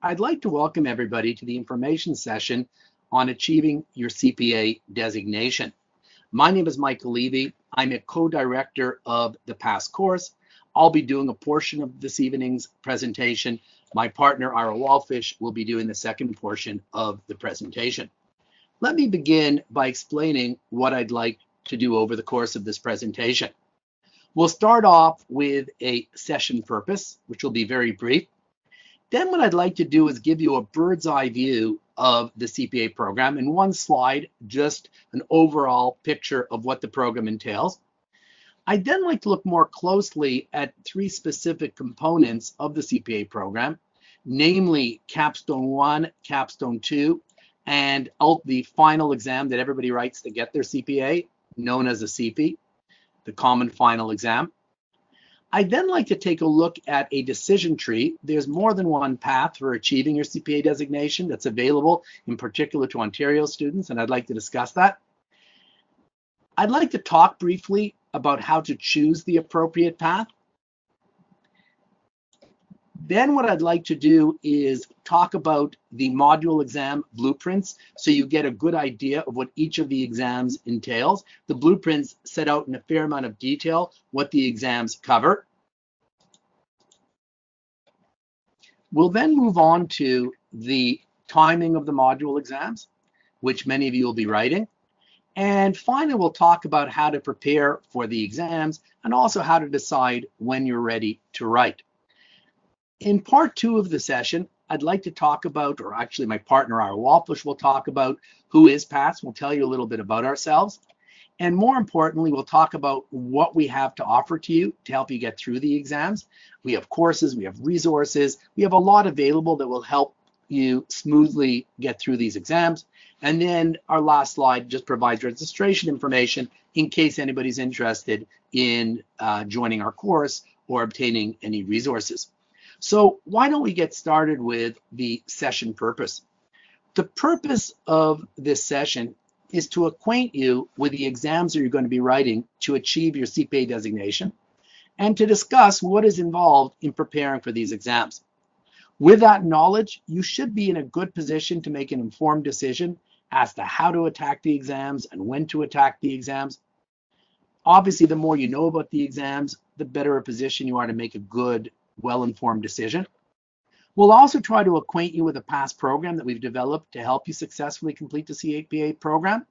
I'd like to welcome everybody to the information session on achieving your CPA designation. My name is Michael Levy. I'm a co-director of the Paths course. I'll be doing a portion of this evening's presentation. My partner, Ira Walfish, will be doing the second portion of the presentation. Let me begin by explaining what I'd like to do over the course of this presentation. We'll start off with a session purpose, which will be very brief. Then what I'd like to do is give you a bird's eye view of the CPA program. In one slide, just an overall picture of what the program entails. I'd then like to look more closely at three specific components of the CPA program, namely Capstone 1, Capstone 2, and the final exam that everybody writes to get their CPA, known as a CP, the common final exam. I'd then like to take a look at a decision tree. There's more than one path for achieving your CPA designation that's available, in particular to Ontario students, and I'd like to discuss that. I'd like to talk briefly about how to choose the appropriate path. Then what I'd like to do is talk about the module exam blueprints so you get a good idea of what each of the exams entails. The blueprints set out in a fair amount of detail what the exams cover. We'll then move on to the timing of the module exams, which many of you will be writing. And finally, we'll talk about how to prepare for the exams and also how to decide when you're ready to write. In part two of the session, I'd like to talk about, or actually my partner, Ira Walfish, will talk about who is Paths. We'll tell you a little bit about ourselves. And more importantly, we'll talk about what we have to offer to you to help you get through the exams. We have courses, we have resources, we have a lot available that will help you smoothly get through these exams. And then our last slide just provides registration information in case anybody's interested in joining our course or obtaining any resources. So why don't we get started with the session purpose? The purpose of this session is to acquaint you with the exams that you're going to be writing to achieve your CPA designation and to discuss what is involved in preparing for these exams. With that knowledge, you should be in a good position to make an informed decision as to how to attack the exams and when to attack the exams. Obviously, the more you know about the exams, the better a position you are to make a good, well-informed decision. We'll also try to acquaint you with a past program that we've developed to help you successfully complete the CPA program.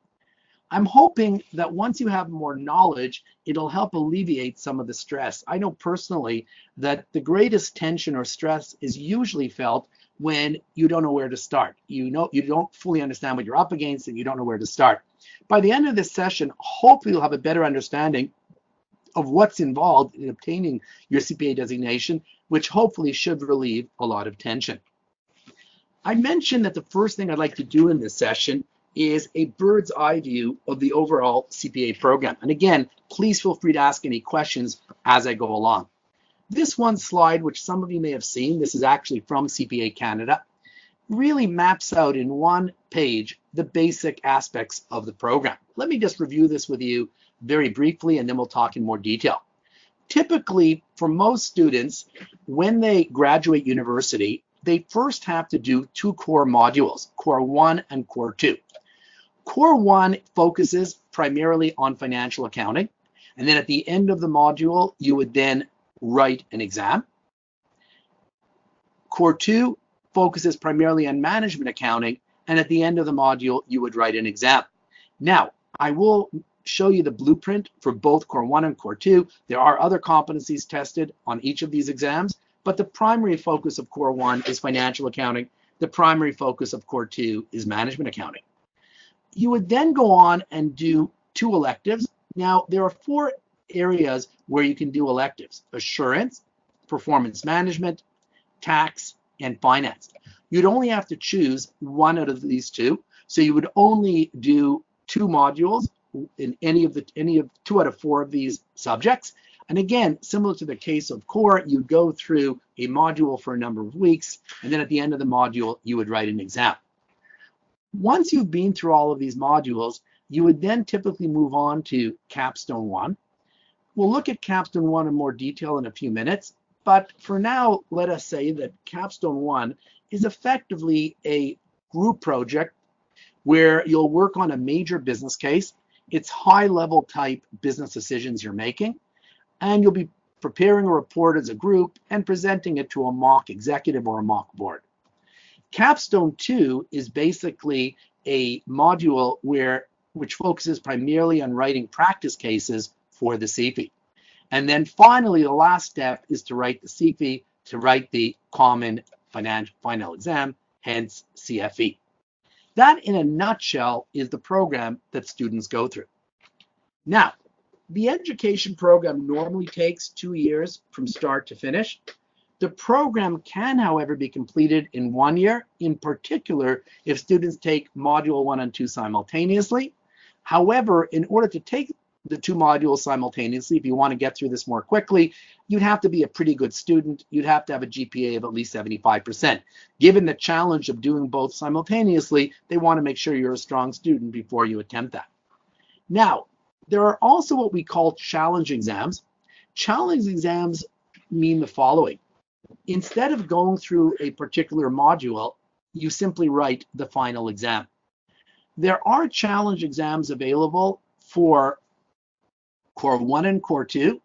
I'm hoping that once you have more knowledge, it'll help alleviate some of the stress. I know personally that the greatest tension or stress is usually felt when you don't know where to start. You don't fully understand what you're up against and you don't know where to start. By the end of this session, hopefully you'll have a better understanding of what's involved in obtaining your CPA designation, which hopefully should relieve a lot of tension. I mentioned that the first thing I'd like to do in this session is a bird's eye view of the overall CPA program. And again, please feel free to ask any questions as I go along. This one slide, which some of you may have seen, this is actually from CPA Canada, really maps out in one page the basic aspects of the program. Let me just review this with you very briefly, and then we'll talk in more detail. Typically, for most students, when they graduate university, they first have to do two core modules, Core 1 and Core 2. Core 1 focuses primarily on financial accounting, and then at the end of the module, you would then write an exam. Core 2 focuses primarily on management accounting, and at the end of the module, you would write an exam. Now, I will show you the blueprint for both Core 1 and Core 2. There are other competencies tested on each of these exams, but the primary focus of Core 1 is financial accounting. The primary focus of Core 2 is management accounting. You would then go on and do two electives. Now, there are four areas where you can do electives: assurance, performance management, tax, and finance. You'd only have to choose one out of these two. So you would only do two modules in any of two out of four of these subjects. And again, similar to the case of core, you'd go through a module for a number of weeks, and then at the end of the module, you would write an exam. Once you've been through all of these modules, you would then typically move on to Capstone 1. We'll look at Capstone 1 in more detail in a few minutes, But for now, let us say that Capstone 1 is effectively a group project where you'll work on a major business case. It's high-level type business decisions you're making, and you'll be preparing a report as a group and presenting it to a mock executive or a mock board. Capstone 2 is basically a module which focuses primarily on writing practice cases for the CP. And then finally, the last step is to write the CP, to write the common final exam, hence CFE. That, in a nutshell, is the program that students go through. Now, the education program normally takes 2 years from start to finish. The program can, however, be completed in 1 year, in particular if students take Module 1 and 2 simultaneously. However, in order to take the 2 modules simultaneously, if you want to get through this more quickly, you'd have to be a pretty good student. You'd have to have a GPA of at least 75%. Given the challenge of doing both simultaneously, they want to make sure you're a strong student before you attempt that. Now, there are also what we call challenge exams. Challenge exams mean the following. Instead of going through a particular module, you simply write the final exam. There are challenge exams available for Core 1 and Core 2,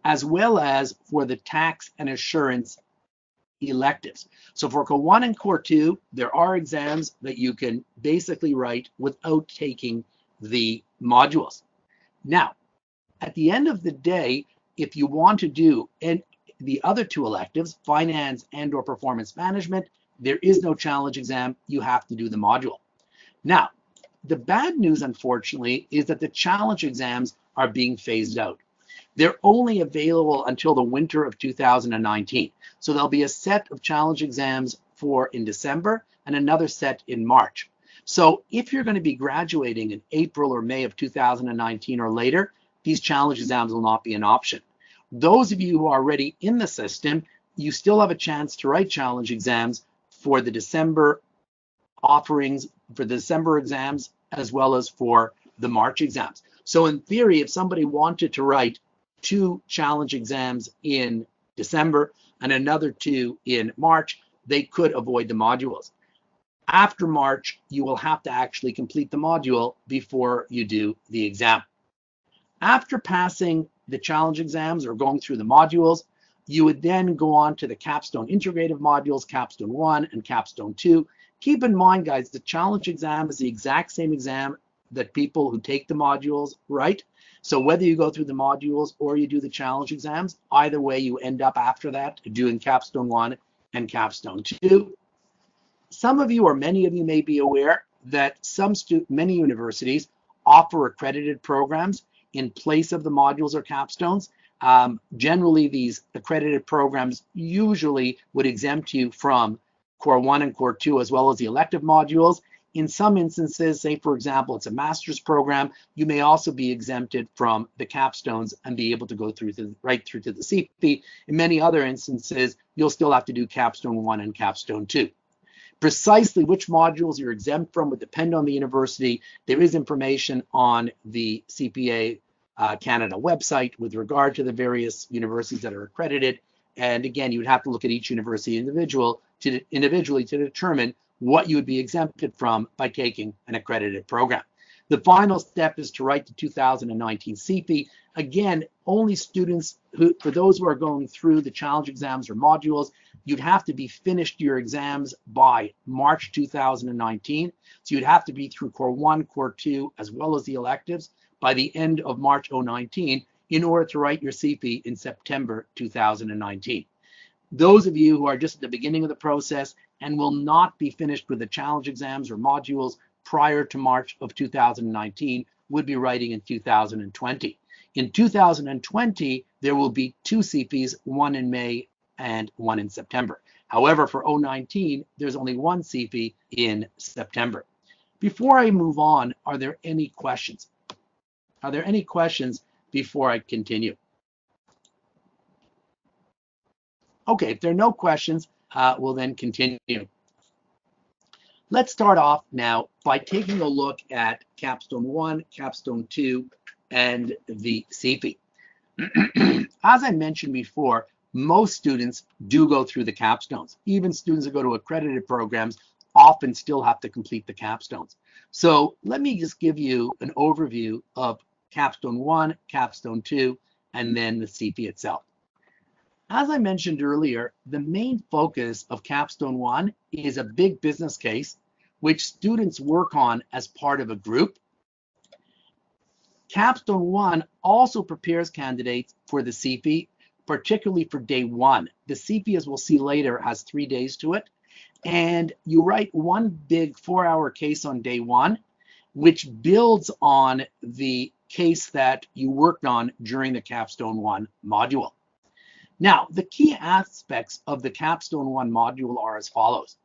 as well as for the tax and assurance electives. So for Core 1 and Core 2, there are exams that you can basically write without taking the modules. Now, at the end of the day, if you want to do the other 2 electives, finance and/or performance management, there is no challenge exam. You have to do the module. Now, the bad news, unfortunately, is that the challenge exams are being phased out. They're only available until the winter of 2019. So there'll be a set of challenge exams in December and another set in March. So if you're going to be graduating in April or May of 2019 or later, these challenge exams will not be an option. Those of you who are already in the system, you still have a chance to write challenge exams for the December offerings, for the December exams, as well as for the March exams. So in theory, if somebody wanted to write 2 challenge exams in December and another 2 in March, they could avoid the modules. After March, you will have to actually complete the module before you do the exam. After passing the challenge exams or going through the modules, you would then go on to the Capstone integrative modules, Capstone 1 and Capstone 2. Keep in mind, guys, the challenge exam is the exact same exam that people who take the modules write. So whether you go through the modules or you do the challenge exams, either way, you end up after that doing Capstone 1 and Capstone 2. Some of you, or many of you, may be aware that many universities offer accredited programs in place of the modules or capstones. Generally, these accredited programs usually would exempt you from Core 1 and Core 2, as well as the elective modules. In some instances, say for example, it's a master's program, you may also be exempted from the capstones and be able to go right through to the CP. In many other instances, you'll still have to do Capstone 1 and Capstone 2. Precisely which modules you're exempt from would depend on the university. There is information on the CPA Canada website with regard to the various universities that are accredited. And again, you would have to look at each university individually to determine what you would be exempted from by taking an accredited program. The final step is to write the 2019 CP. Again, only students for those who are going through the challenge exams or modules, you'd have to be finished your exams by March 2019. So you'd have to be through Core 1, Core 2, as well as the electives by the end of March 2019 in order to write your CP in September 2019. Those of you who are just at the beginning of the process and will not be finished with the challenge exams or modules prior to March of 2019 would be writing in 2020. In 2020, there will be 2 CPs, one in May and one in September. However, for 2019, there's only 1 CP in September. Before I move on, are there any questions? Are there any questions before I continue? Okay, if there are no questions, we'll then continue. Let's start off now by taking a look at Capstone 1, Capstone 2, and the CP. As I mentioned before, most students do go through the capstones. Even students that go to accredited programs often still have to complete the capstones. So let me just give you an overview of Capstone 1, Capstone 2, and then the CP itself. As I mentioned earlier, the main focus of Capstone 1 is a big business case, which students work on as part of a group. Capstone 1 also prepares candidates for the CP, particularly for day 1. The CP, as we'll see later, has 3 days to it. And you write one big 4-hour case on day 1, which builds on the case that you worked on during the Capstone 1 module. Now, the key aspects of the Capstone 1 module are as follows.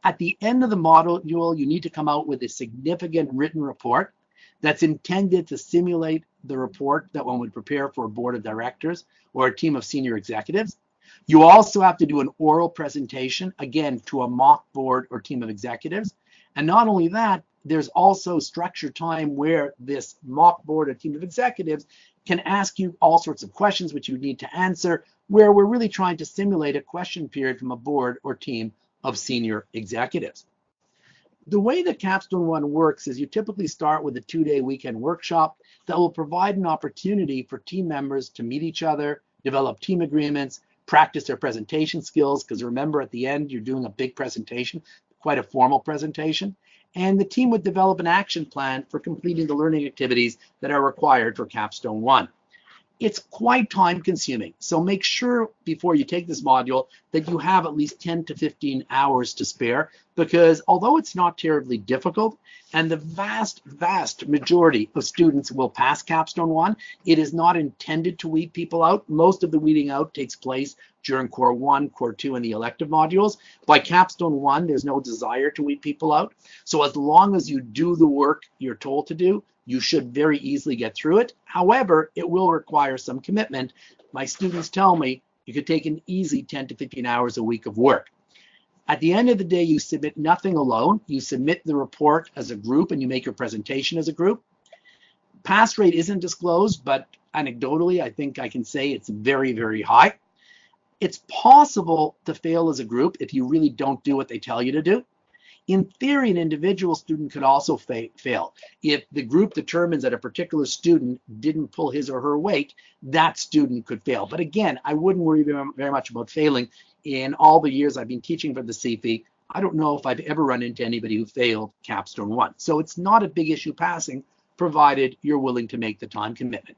At the end of the module, you need to come out with a significant written report that's intended to simulate the report that one would prepare for a board of directors or a team of senior executives. You also have to do an oral presentation, again, to a mock board or team of executives. And not only that, there's also structured time where this mock board or team of executives can ask you all sorts of questions which you need to answer, where we're really trying to simulate a question period from a board or team of senior executives. The way that Capstone 1 works is you typically start with a 2-day weekend workshop that will provide an opportunity for team members to meet each other, develop team agreements, practice their presentation skills, because remember at the end you're doing a big presentation, quite a formal presentation, and the team would develop an action plan for completing the learning activities that are required for Capstone 1. It's quite time consuming, so make sure before you take this module that you have at least 10 to 15 hours to spare, because although it's not terribly difficult, and the vast majority of students will pass Capstone 1, it is not intended to weed people out. Most of the weeding out takes place during Core 1, Core 2, and the elective modules. By Capstone 1, there's no desire to weed people out. So as long as you do the work you're told to do, you should very easily get through it. However, it will require some commitment. My students tell me you could take an easy 10 to 15 hours a week of work. At the end of the day, you submit nothing alone. You submit the report as a group and you make your presentation as a group. Pass rate isn't disclosed, but anecdotally, I think I can say it's very high. It's possible to fail as a group if you really don't do what they tell you to do. In theory, an individual student could also fail. If the group determines that a particular student didn't pull his or her weight, that student could fail. But again, I wouldn't worry very much about failing. In all the years I've been teaching for the CP, I don't know if I've ever run into anybody who failed Capstone 1. So it's not a big issue passing, provided you're willing to make the time commitment.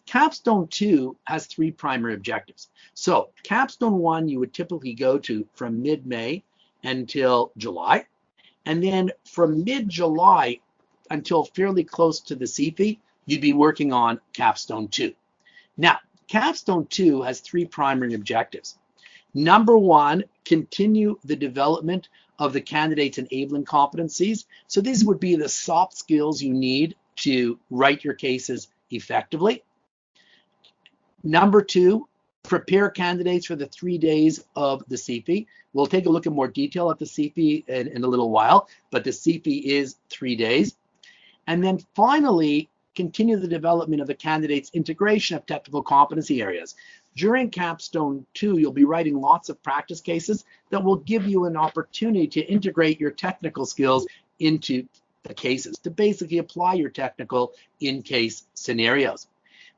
Capstone 2 has 3 primary objectives. So Capstone 1, you would typically go to from mid-May until July. And then from mid-July until fairly close to the CP, you'd be working on Capstone 2. Now, Capstone 2 has 3 primary objectives. Number 1, continue the development of the candidate's enabling competencies. So these would be the soft skills you need to write your cases effectively. Number 2, prepare candidates for the 3 days of the CP. We'll take a look in more detail at the CP in a little while, but the CP is 3 days. And then finally, continue the development of the candidate's integration of technical competency areas. During Capstone 2, you'll be writing lots of practice cases that will give you an opportunity to integrate your technical skills into the cases, to basically apply your technical in-case scenarios.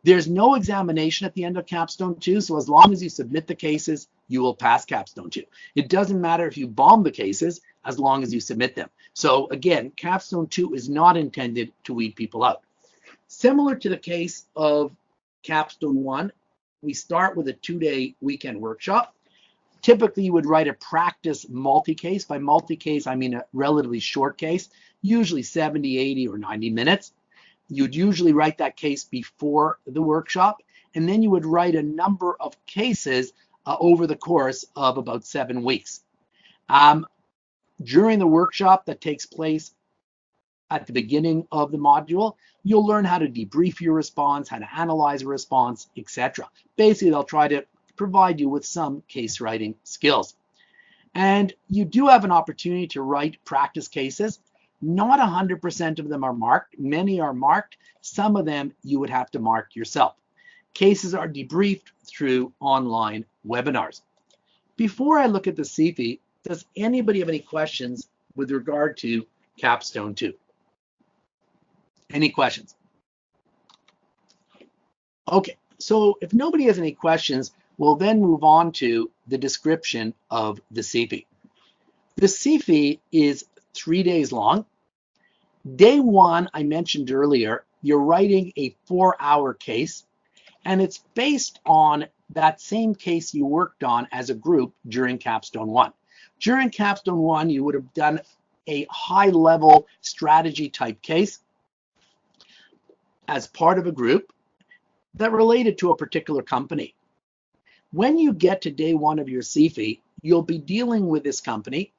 There's no examination at the end of Capstone 2, so as long as you submit the cases, you will pass Capstone 2. It doesn't matter if you bomb the cases, as long as you submit them. So again, Capstone 2 is not intended to weed people out. Similar to the case of Capstone 1, we start with a 2-day weekend workshop. Typically, you would write a practice multi-case. By multi-case, I mean a relatively short case, usually 70, 80, or 90 minutes. You'd usually write that case before the workshop, and then you would write a number of cases over the course of about 7 weeks. During the workshop that takes place at the beginning of the module, you'll learn how to debrief your response, how to analyze a response, etc. Basically, they'll try to provide you with some case writing skills. And you do have an opportunity to write practice cases. Not 100% of them are marked. Many are marked. Some of them you would have to mark yourself. Cases are debriefed through online webinars. Before I look at the CPA, does anybody have any questions with regard to Capstone 2? Any questions? Okay, so if nobody has any questions, we'll then move on to the description of the CPA. The CPA is 3 days long. Day one, I mentioned earlier, you're writing a 4-hour case, and it's based on that same case you worked on as a group during Capstone 1. During Capstone 1, you would have done a high-level strategy type case as part of a group that related to a particular company. When you get to day one of your CPA, you'll be dealing with this company.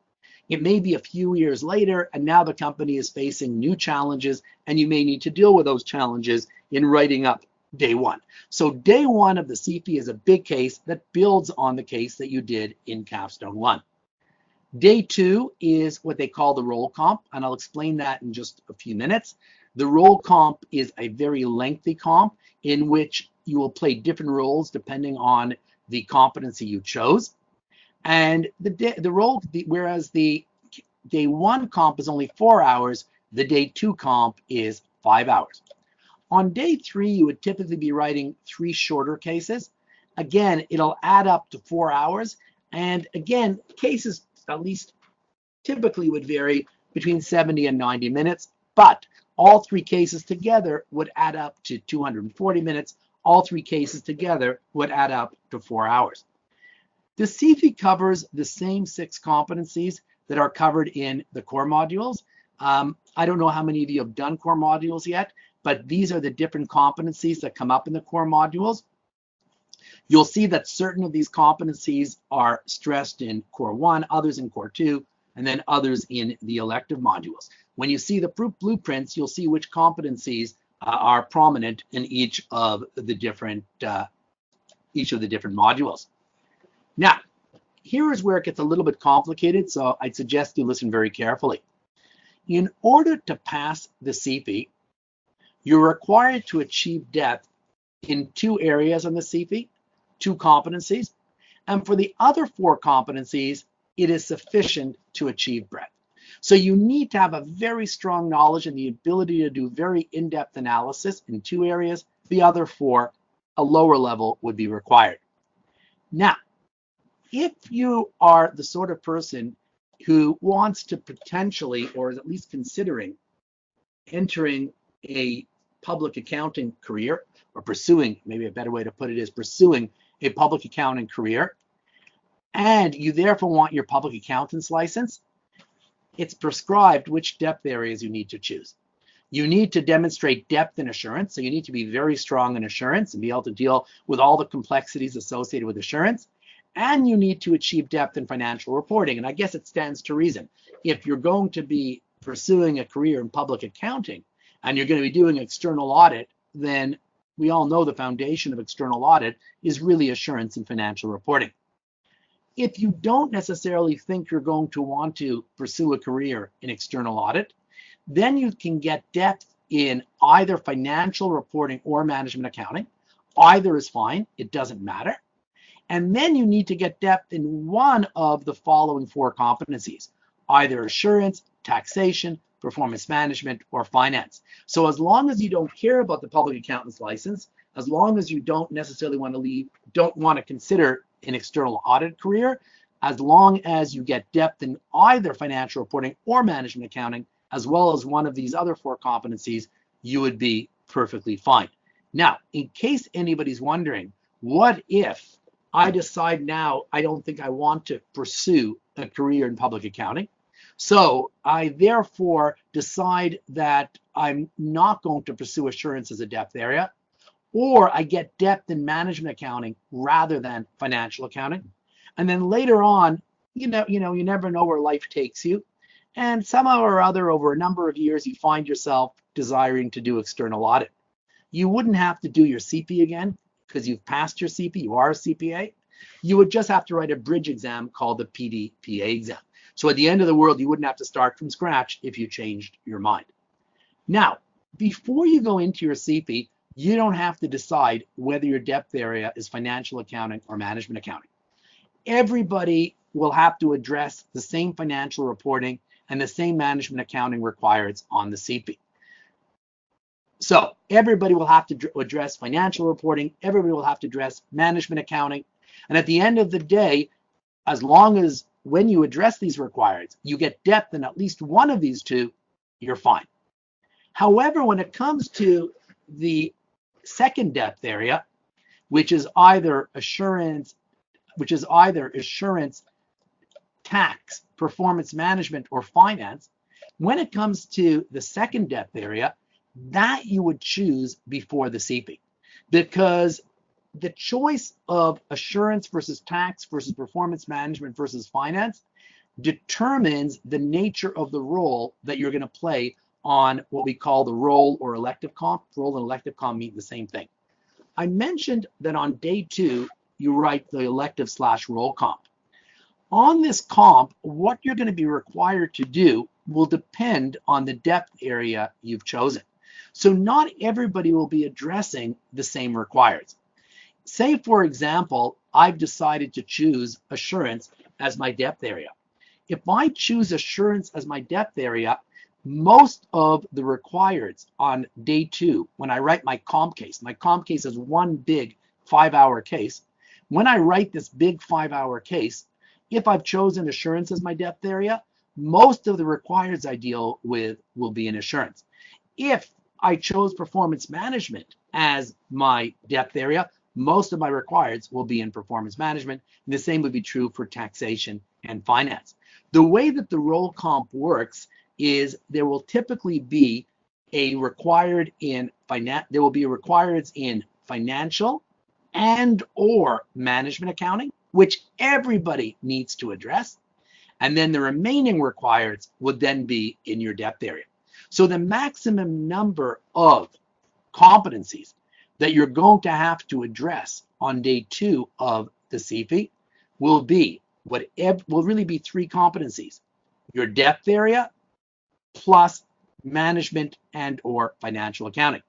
It may be a few years later, and now the company is facing new challenges, and you may need to deal with those challenges in writing up day one. So day one of the CPA is a big case that builds on the case that you did in Capstone 1. Day two is what they call the roll comp, and I'll explain that in just a few minutes. The roll comp is a very lengthy comp in which you will play different roles depending on the competency you chose. And whereas the day one comp is only 4 hours, the day two comp is 5 hours. On day three, you would typically be writing 3 shorter cases. Again, it'll add up to 4 hours. And again, cases at least typically would vary between 70 and 90 minutes, but all 3 cases together would add up to 240 minutes. All 3 cases together would add up to 4 hours. The CPA covers the same 6 competencies that are covered in the core modules. I don't know how many of you have done core modules yet, but these are the different competencies that come up in the core modules. You'll see that certain of these competencies are stressed in core 1, others in core 2, and then others in the elective modules. When you see the proof blueprints, you'll see which competencies are prominent in each of the different modules. Now, here is where it gets a little bit complicated, so I'd suggest you listen very carefully. In order to pass the CPA, you're required to achieve depth in 2 areas on the CPA, 2 competencies, and for the other 4 competencies, it is sufficient to achieve breadth. So you need to have a very strong knowledge and the ability to do very in-depth analysis in 2 areas. The other 4, a lower level would be required. Now, if you are the sort of person who wants to potentially, or is at least considering, entering a public accounting career, or pursuing, maybe a better way to put it is pursuing a public accounting career, and you therefore want your public accountant's license, it's prescribed which depth areas you need to choose. You need to demonstrate depth in assurance, so you need to be very strong in assurance and be able to deal with all the complexities associated with assurance. And you need to achieve depth in financial reporting. And I guess it stands to reason. If you're going to be pursuing a career in public accounting and you're going to be doing external audit, then we all know the foundation of external audit is really assurance and financial reporting. If you don't necessarily think you're going to want to pursue a career in external audit, then you can get depth in either financial reporting or management accounting. Either is fine, it doesn't matter. And then you need to get depth in one of the following 4 competencies, either assurance, taxation, performance management, or finance. So as long as you don't care about the public accountant's license, as long as you don't necessarily want to consider an external audit career, as long as you get depth in either financial reporting or management accounting, as well as one of these other 4 competencies, you would be perfectly fine. Now, in case anybody's wondering, what if I decide now I don't think I want to pursue a career in public accounting? So I therefore decide that I'm not going to pursue assurance as a depth area, or I get depth in management accounting rather than financial accounting. And then later on, you never know where life takes you. And somehow or other, over a number of years, you find yourself desiring to do external audit. You wouldn't have to do your CPA again because you've passed your CPA, you are a CPA. You would just have to write a bridge exam called the PDPA exam. So at the end of the world, you wouldn't have to start from scratch if you changed your mind. Now, before you go into your CPA, you don't have to decide whether your depth area is financial accounting or management accounting. Everybody will have to address the same financial reporting and the same management accounting requirements on the CP. So everybody will have to address financial reporting, everybody will have to address management accounting, and at the end of the day, as long as when you address these requirements, you get depth in at least one of these two, you're fine. However, when it comes to the second depth area, which is either assurance, tax, performance management, or finance, when it comes to the second depth area, that you would choose before the CP, because the choice of assurance versus tax versus performance management versus finance determines the nature of the role that you're going to play on what we call the role or elective comp. Role and elective comp mean the same thing. I mentioned that on day 2, you write the elective/role comp. On this comp, what you're going to be required to do will depend on the depth area you've chosen. So not everybody will be addressing the same requirements. Say, for example, I've decided to choose assurance as my depth area. If I choose assurance as my depth area, most of the requirements on day 2, when I write my comp case is one big 5-hour case. When I write this big 5-hour case, if I've chosen assurance as my depth area, most of the requirements I deal with will be in assurance. If I chose performance management as my depth area, most of my requirements will be in performance management. And the same would be true for taxation and finance. The way that the role comp works is there will typically be a required in financial and or management accounting, which everybody needs to address. And then the remaining requirements would then be in your depth area. So the maximum number of competencies that you're going to have to address on day 2 of the CP will really be 3 competencies: your depth area plus management and or financial accounting.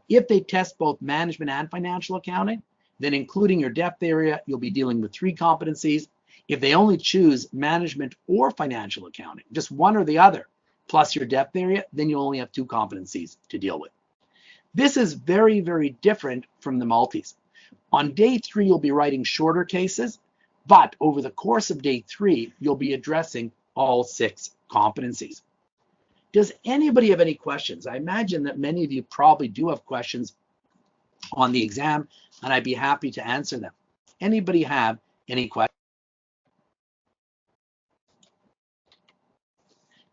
If they test both management and financial accounting, then including your depth area, you'll be dealing with 3 competencies. If they only choose management or financial accounting, just one or the other, plus your depth area, then you only have 2 competencies to deal with. This is very, very different from the multis. On day 3, you'll be writing shorter cases, but over the course of day 3, you'll be addressing all 6 competencies. Does anybody have any questions? I imagine that many of you probably do have questions on the exam, and I'd be happy to answer them. Anybody have any questions?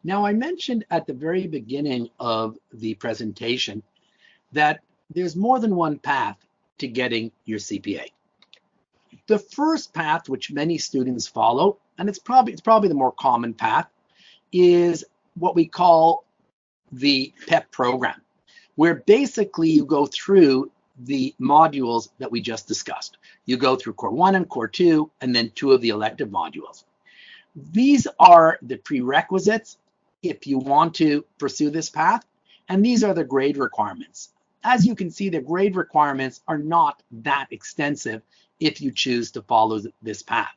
Now, I mentioned at the very beginning of the presentation that there's more than one path to getting your CPA. The first path, which many students follow, and it's probably the more common path, is what we call the PEP program, where basically you go through the modules that we just discussed. You go through Core 1 and Core 2, and then 2 of the elective modules. These are the prerequisites if you want to pursue this path, and these are the grade requirements. As you can see, the grade requirements are not that extensive if you choose to follow this path.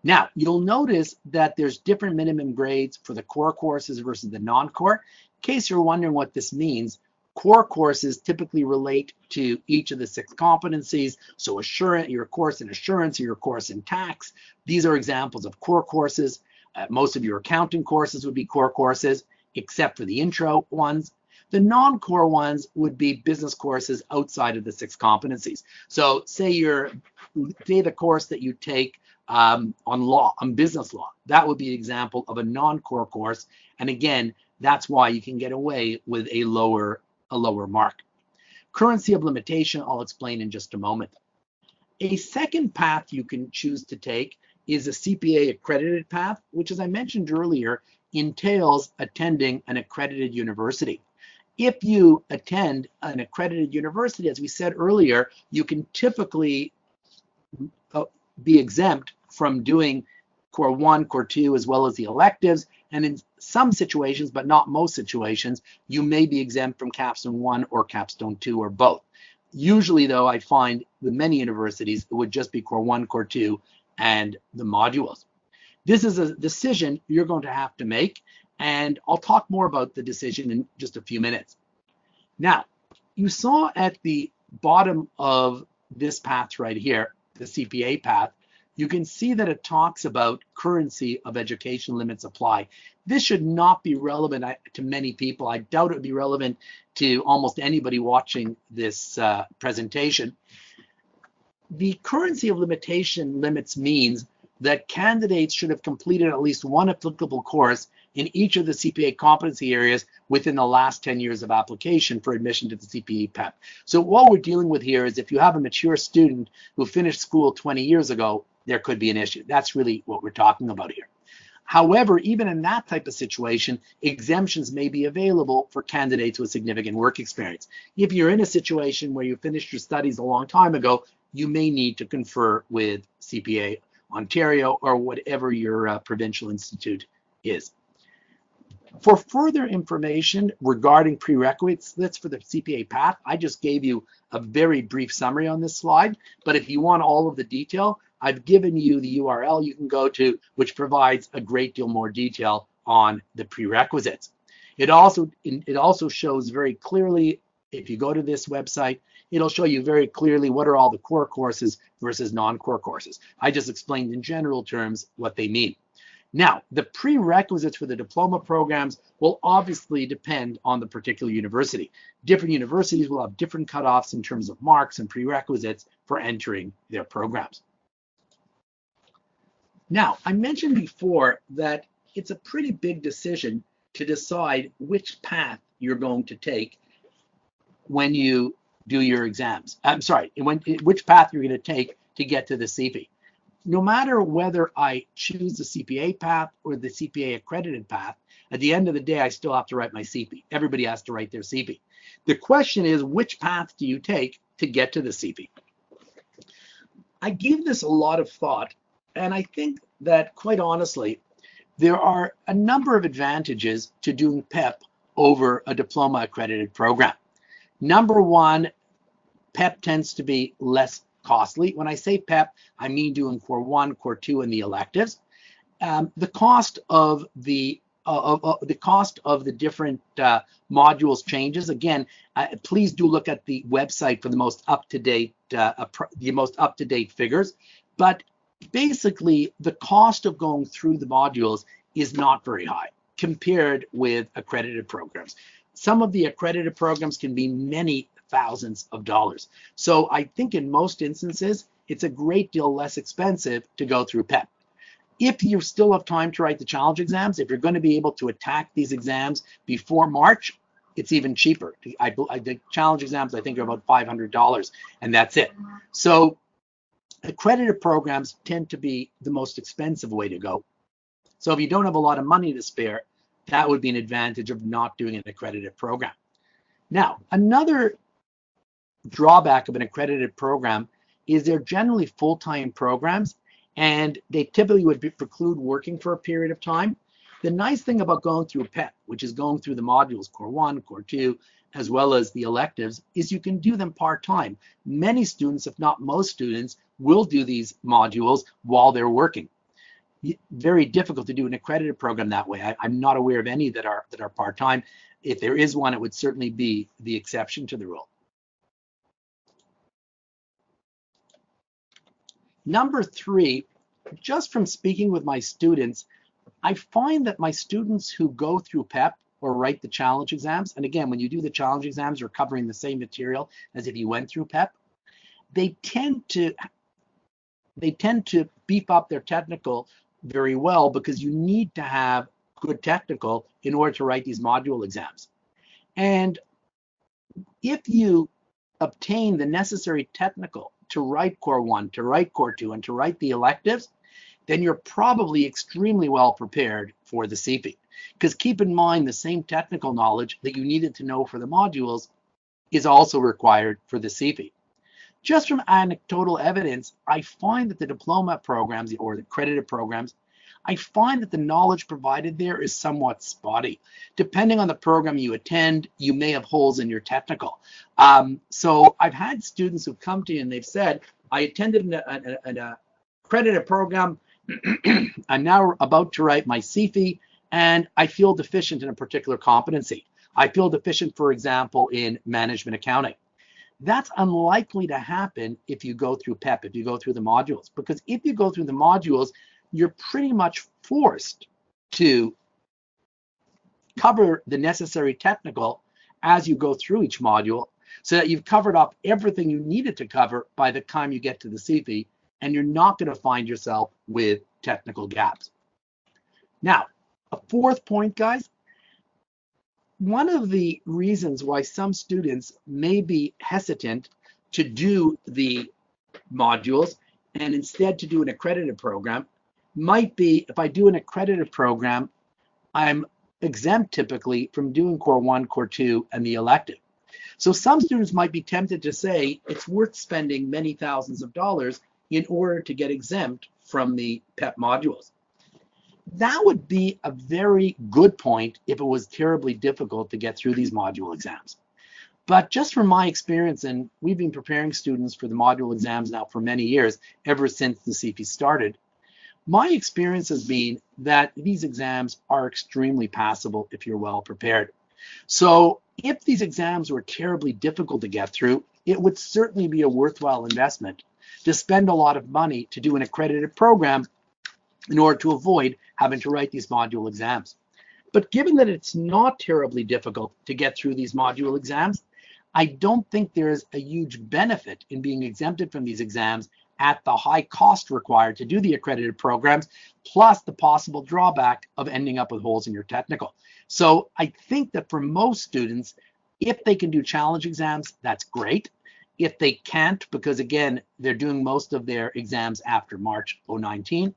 Now, you'll notice that there's different minimum grades for the core courses versus the non-core. In case you're wondering what this means, core courses typically relate to each of the 6 competencies. So your course in assurance or your course in tax, these are examples of core courses. Most of your accounting courses would be core courses, except for the intro ones. The non-core ones would be business courses outside of the 6 competencies. So say the course that you take on business law, that would be an example of a non-core course. And again, that's why you can get away with a lower mark. Currency of limitation, I'll explain in just a moment. A second path you can choose to take is a CPA accredited path, which, as I mentioned earlier, entails attending an accredited university. If you attend an accredited university, as we said earlier, you can typically be exempt from doing Core 1, Core 2, as well as the electives. And in some situations, but not most situations, you may be exempt from Capstone 1 or Capstone 2 or both. Usually, though, I find with many universities, it would just be Core 1, Core 2, and the modules. This is a decision you're going to have to make, and I'll talk more about the decision in just a few minutes. Now, you saw at the bottom of this path right here, the CPA path, you can see that it talks about currency of education limits apply. This should not be relevant to many people. I doubt it would be relevant to almost anybody watching this presentation. The currency of limitation limits means that candidates should have completed at least one applicable course in each of the CPA competency areas within the last 10 years of application for admission to the CPA PEP. So what we're dealing with here is if you have a mature student who finished school 20 years ago, there could be an issue. That's really what we're talking about here. However, even in that type of situation, exemptions may be available for candidates with significant work experience. If you're in a situation where you finished your studies a long time ago, you may need to confer with CPA Ontario or whatever your provincial institute is. For further information regarding prerequisites for the CPA path, I just gave you a very brief summary on this slide, but if you want all of the detail, I've given you the URL you can go to, which provides a great deal more detail on the prerequisites. It also shows very clearly, if you go to this website, it'll show you very clearly what are all the core courses versus non-core courses. I just explained in general terms what they mean. Now, the prerequisites for the diploma programs will obviously depend on the particular university. Different universities will have different cutoffs in terms of marks and prerequisites for entering their programs. Now, I mentioned before that it's a pretty big decision to decide which path you're going to take when you do your exams. Which path you're going to take to get to the CP. No matter whether I choose the CPA path or the CPA accredited path, at the end of the day, I still have to write my CP. Everybody has to write their CP. The question is, which path do you take to get to the CP? I give this a lot of thought, and I think that, quite honestly, there are a number of advantages to doing PEP over a diploma accredited program. Number one, PEP tends to be less costly. When I say PEP, I mean doing Core 1, Core 2, and the electives. The cost of the different modules changes. Again, please do look at the website for the most up-to-date figures. But basically, the cost of going through the modules is not very high compared with accredited programs. Some of the accredited programs can be many thousands of dollars. So I think in most instances, it's a great deal less expensive to go through PEP. If you still have time to write the challenge exams, if you're going to be able to attack these exams before March, it's even cheaper. The challenge exams, I think, are about $500, and that's it. So accredited programs tend to be the most expensive way to go. So if you don't have a lot of money to spare, that would be an advantage of not doing an accredited program. Now, another drawback of an accredited program is they're generally full-time programs, and they typically would preclude working for a period of time. The nice thing about going through PEP, which is going through the modules Core 1, Core 2, as well as the electives, is you can do them part-time. Many students, if not most students, will do these modules while they're working. Very difficult to do an accredited program that way. I'm not aware of any that are part-time. If there is one, it would certainly be the exception to the rule. Number three, just from speaking with my students, I find that my students who go through PEP or write the challenge exams, and again, when you do the challenge exams, you're covering the same material as if you went through PEP, they tend to beef up their technical very well because you need to have good technical in order to write these module exams. And if you obtain the necessary technical to write Core 1, to write Core 2, and to write the electives, then you're probably extremely well prepared for the CP. Because keep in mind, the same technical knowledge that you needed to know for the modules is also required for the CP. Just from anecdotal evidence, I find that the diploma programs or the accredited programs, I find that the knowledge provided there is somewhat spotty. Depending on the program you attend, you may have holes in your technical. So I've had students who've come to you and they've said, I attended an accredited program. I'm now about to write my CFE, and I feel deficient in a particular competency. I feel deficient, for example, in management accounting. That's unlikely to happen if you go through PEP, if you go through the modules, because if you go through the modules, you're pretty much forced to cover the necessary technical as you go through each module so that you've covered up everything you needed to cover by the time you get to the CFE, and you're not going to find yourself with technical gaps. Now, a fourth point, guys, one of the reasons why some students may be hesitant to do the modules and instead to do an accredited program might be, if I do an accredited program, I'm exempt typically from doing Core 1, Core 2, and the elective. So some students might be tempted to say it's worth spending many thousands of dollars in order to get exempt from the PEP modules. That would be a very good point if it was terribly difficult to get through these module exams. But just from my experience, and we've been preparing students for the module exams now for many years, ever since the CP started, my experience has been that these exams are extremely passable if you're well prepared. So if these exams were terribly difficult to get through, it would certainly be a worthwhile investment to spend a lot of money to do an accredited program in order to avoid having to write these module exams. But given that it's not terribly difficult to get through these module exams, I don't think there's a huge benefit in being exempted from these exams at the high cost required to do the accredited programs, plus the possible drawback of ending up with holes in your technical. So I think that for most students, if they can do challenge exams, that's great. If they can't, because again, they're doing most of their exams after March 2019,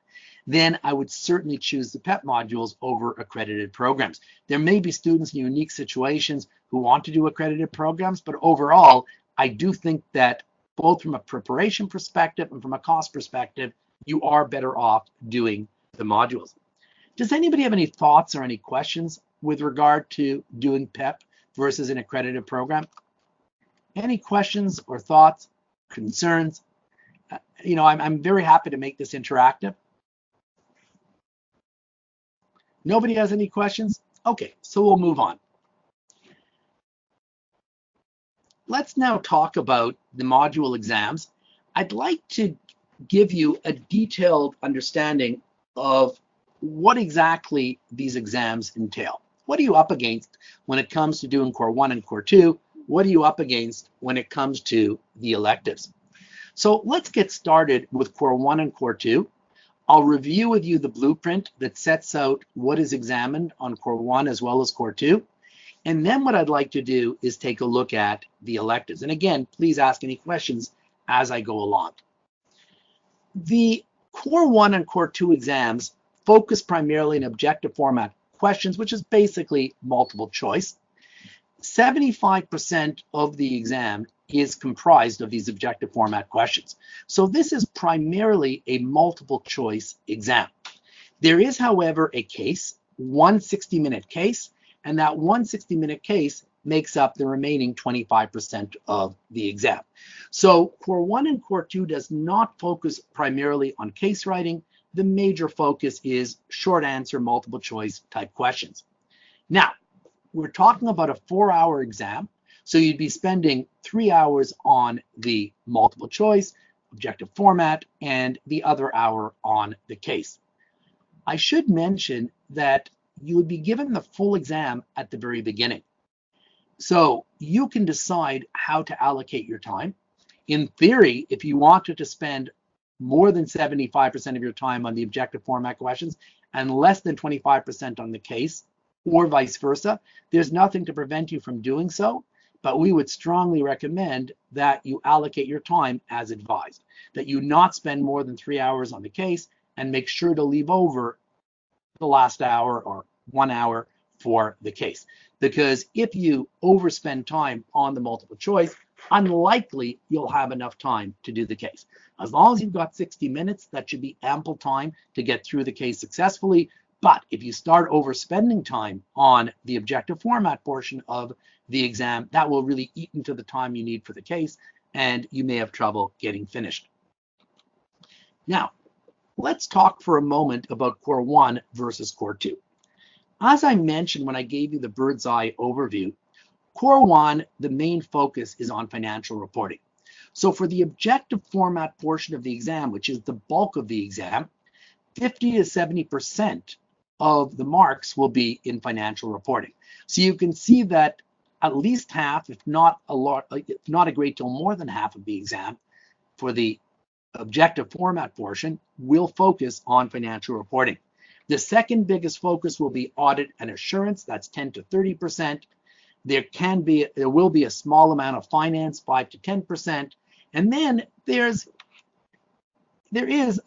then I would certainly choose the PEP modules over accredited programs. There may be students in unique situations who want to do accredited programs, but overall, I do think that both from a preparation perspective and from a cost perspective, you are better off doing the modules. Does anybody have any thoughts or any questions with regard to doing PEP versus an accredited program? Any questions or thoughts, concerns? I'm very happy to make this interactive. Nobody has any questions? Okay, so we'll move on. Let's now talk about the module exams. I'd like to give you a detailed understanding of what exactly these exams entail. What are you up against when it comes to doing Core 1 and Core 2? What are you up against when it comes to the electives? So let's get started with Core 1 and Core 2. I'll review with you the blueprint that sets out what is examined on Core 1 as well as Core 2. And then what I'd like to do is take a look at the electives. And again, please ask any questions as I go along. The Core 1 and Core 2 exams focus primarily on objective format questions, which is basically multiple choice. 75% of the exam is comprised of these objective format questions. So this is primarily a multiple choice exam. There is, however, a case, one 60-minute case, and that one 60-minute case makes up the remaining 25% of the exam. So Core 1 and Core 2 does not focus primarily on case writing. The major focus is short answer, multiple choice type questions. Now, we're talking about a 4-hour exam. So you'd be spending 3 hours on the multiple choice, objective format, and the other hour on the case. I should mention that you would be given the full exam at the very beginning. So you can decide how to allocate your time. In theory, if you wanted to spend more than 75% of your time on the objective format questions and less than 25% on the case, or vice versa, there's nothing to prevent you from doing so. But we would strongly recommend that you allocate your time as advised, that you not spend more than 3 hours on the case and make sure to leave over the last hour or 1 hour for the case. Because if you overspend time on the multiple choice, unlikely you'll have enough time to do the case. As long as you've got 60 minutes, that should be ample time to get through the case successfully. But if you start overspending time on the objective format portion of the exam, that will really eat into the time you need for the case, and you may have trouble getting finished. Now, let's talk for a moment about Core 1 versus Core 2. As I mentioned when I gave you the bird's eye overview, Core 1, the main focus is on financial reporting. So for the objective format portion of the exam, which is the bulk of the exam, 50 to 70% of the marks will be in financial reporting. So you can see that at least half, if not a lot, if not a great deal more than half of the exam for the objective format portion will focus on financial reporting. The second biggest focus will be audit and assurance. That's 10 to 30%. There will be a small amount of finance, 5 to 10%, and then there is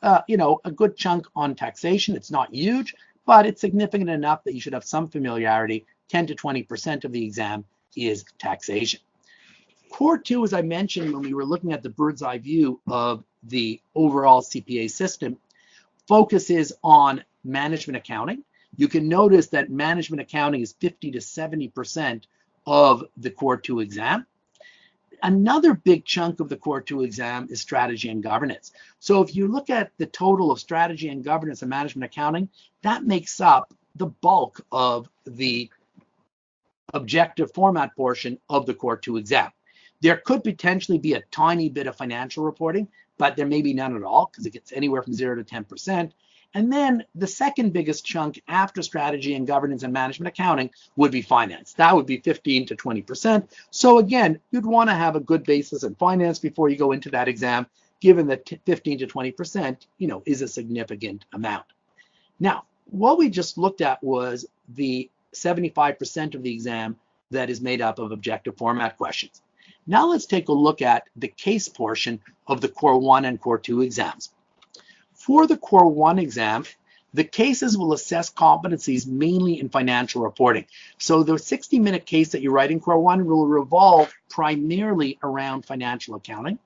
a good chunk on taxation. It's not huge, but it's significant enough that you should have some familiarity. 10 to 20% of the exam is taxation. Core 2, as I mentioned when we were looking at the bird's eye view of the overall CPA system, focuses on management accounting. You can notice that management accounting is 50 to 70% of the Core 2 exam. Another big chunk of the Core 2 exam is strategy and governance. So if you look at the total of strategy and governance and management accounting, that makes up the bulk of the objective format portion of the Core 2 exam. There could potentially be a tiny bit of financial reporting, but there may be none at all because it gets anywhere from 0 to 10%. And then the second biggest chunk after strategy and governance and management accounting would be finance. That would be 15 to 20%. So again, you'd want to have a good basis in finance before you go into that exam, given that 15 to 20%, is a significant amount. Now, what we just looked at was the 75% of the exam that is made up of objective format questions. Now let's take a look at the case portion of the Core 1 and Core 2 exams. For the Core 1 exam, the cases will assess competencies mainly in financial reporting. So the 60-minute case that you write in Core 1 will revolve primarily around financial accounting,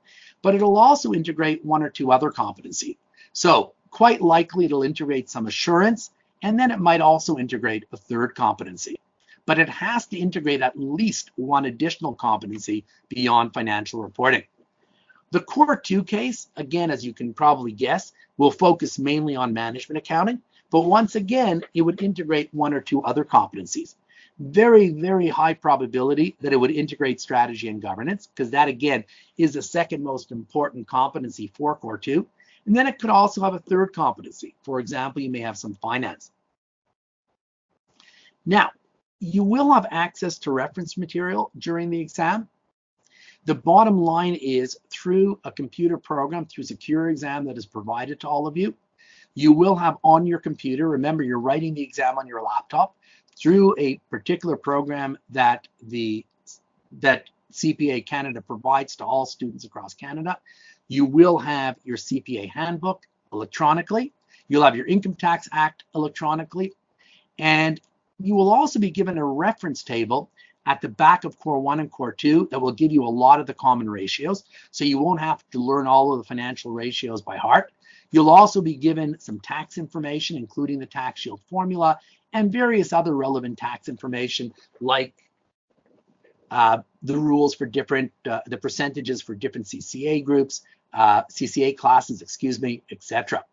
but it'll also integrate one or two other competencies. So quite likely it'll integrate some assurance, and then it might also integrate a third competency. But it has to integrate at least one additional competency beyond financial reporting. The Core 2 case, again, as you can probably guess, will focus mainly on management accounting, but once again, it would integrate one or two other competencies. Very, very high probability that it would integrate strategy and governance, because that, again, is the second most important competency for Core 2. And then it could also have a third competency. For example, you may have some finance. Now, you will have access to reference material during the exam. The bottom line is through a computer program, through Secure Exam that is provided to all of you, you will have on your computer, remember you're writing the exam on your laptop, through a particular program that CPA Canada provides to all students across Canada, you will have your CPA handbook electronically, you'll have your Income Tax Act electronically, and you will also be given a reference table at the back of Core 1 and Core 2 that will give you a lot of the common ratios, so you won't have to learn all of the financial ratios by heart. You'll also be given some tax information, including the tax shield formula and various other relevant tax information, like the rules for different, the percentages for different CCA groups, CCA classes, etc.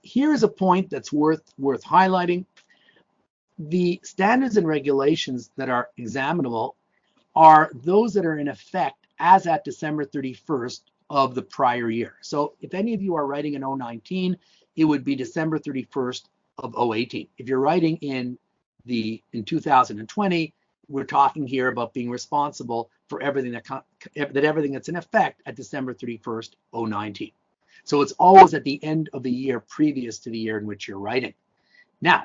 Here's a point that's worth highlighting. The standards and regulations that are examinable are those that are in effect as at December 31st of the prior year. So if any of you are writing in 019, it would be December 31st of 018. If you're writing in 2020, we're talking here about being responsible for everything that's in effect at December 31st, 019. So it's always at the end of the year previous to the year in which you're writing. Now,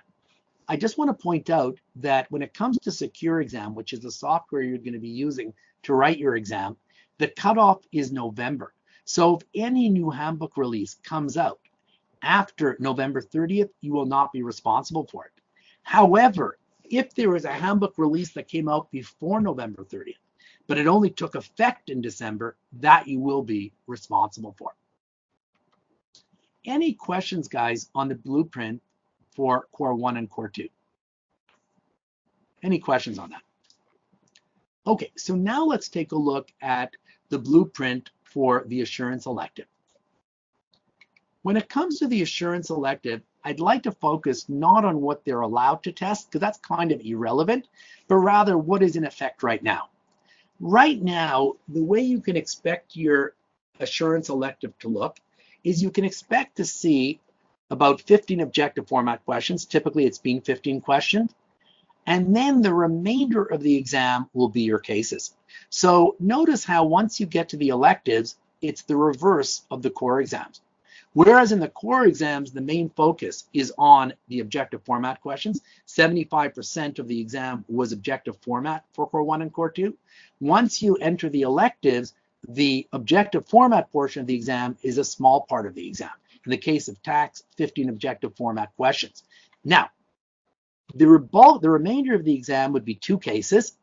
I just want to point out that when it comes to Secure Exam, which is the software you're going to be using to write your exam, the cutoff is November. So if any new handbook release comes out after November 30th, you will not be responsible for it. However, if there is a handbook release that came out before November 30th, but it only took effect in December, that you will be responsible for. Any questions, guys, on the blueprint for Core 1 and Core 2? Any questions on that? Okay, so now let's take a look at the blueprint for the assurance elective. When it comes to the assurance elective, I'd like to focus not on what they're allowed to test, because that's kind of irrelevant, but rather what is in effect right now. Right now, the way you can expect your assurance elective to look is you can expect to see about 15 objective format questions. Typically, it's been 15 questions. And then the remainder of the exam will be your cases. So notice how once you get to the electives, it's the reverse of the core exams. Whereas in the core exams, the main focus is on the objective format questions. 75% of the exam was objective format for Core 1 and Core 2. Once you enter the electives, the objective format portion of the exam is a small part of the exam. In the case of tax, 15 objective format questions. Now, the remainder of the exam would be 2 cases.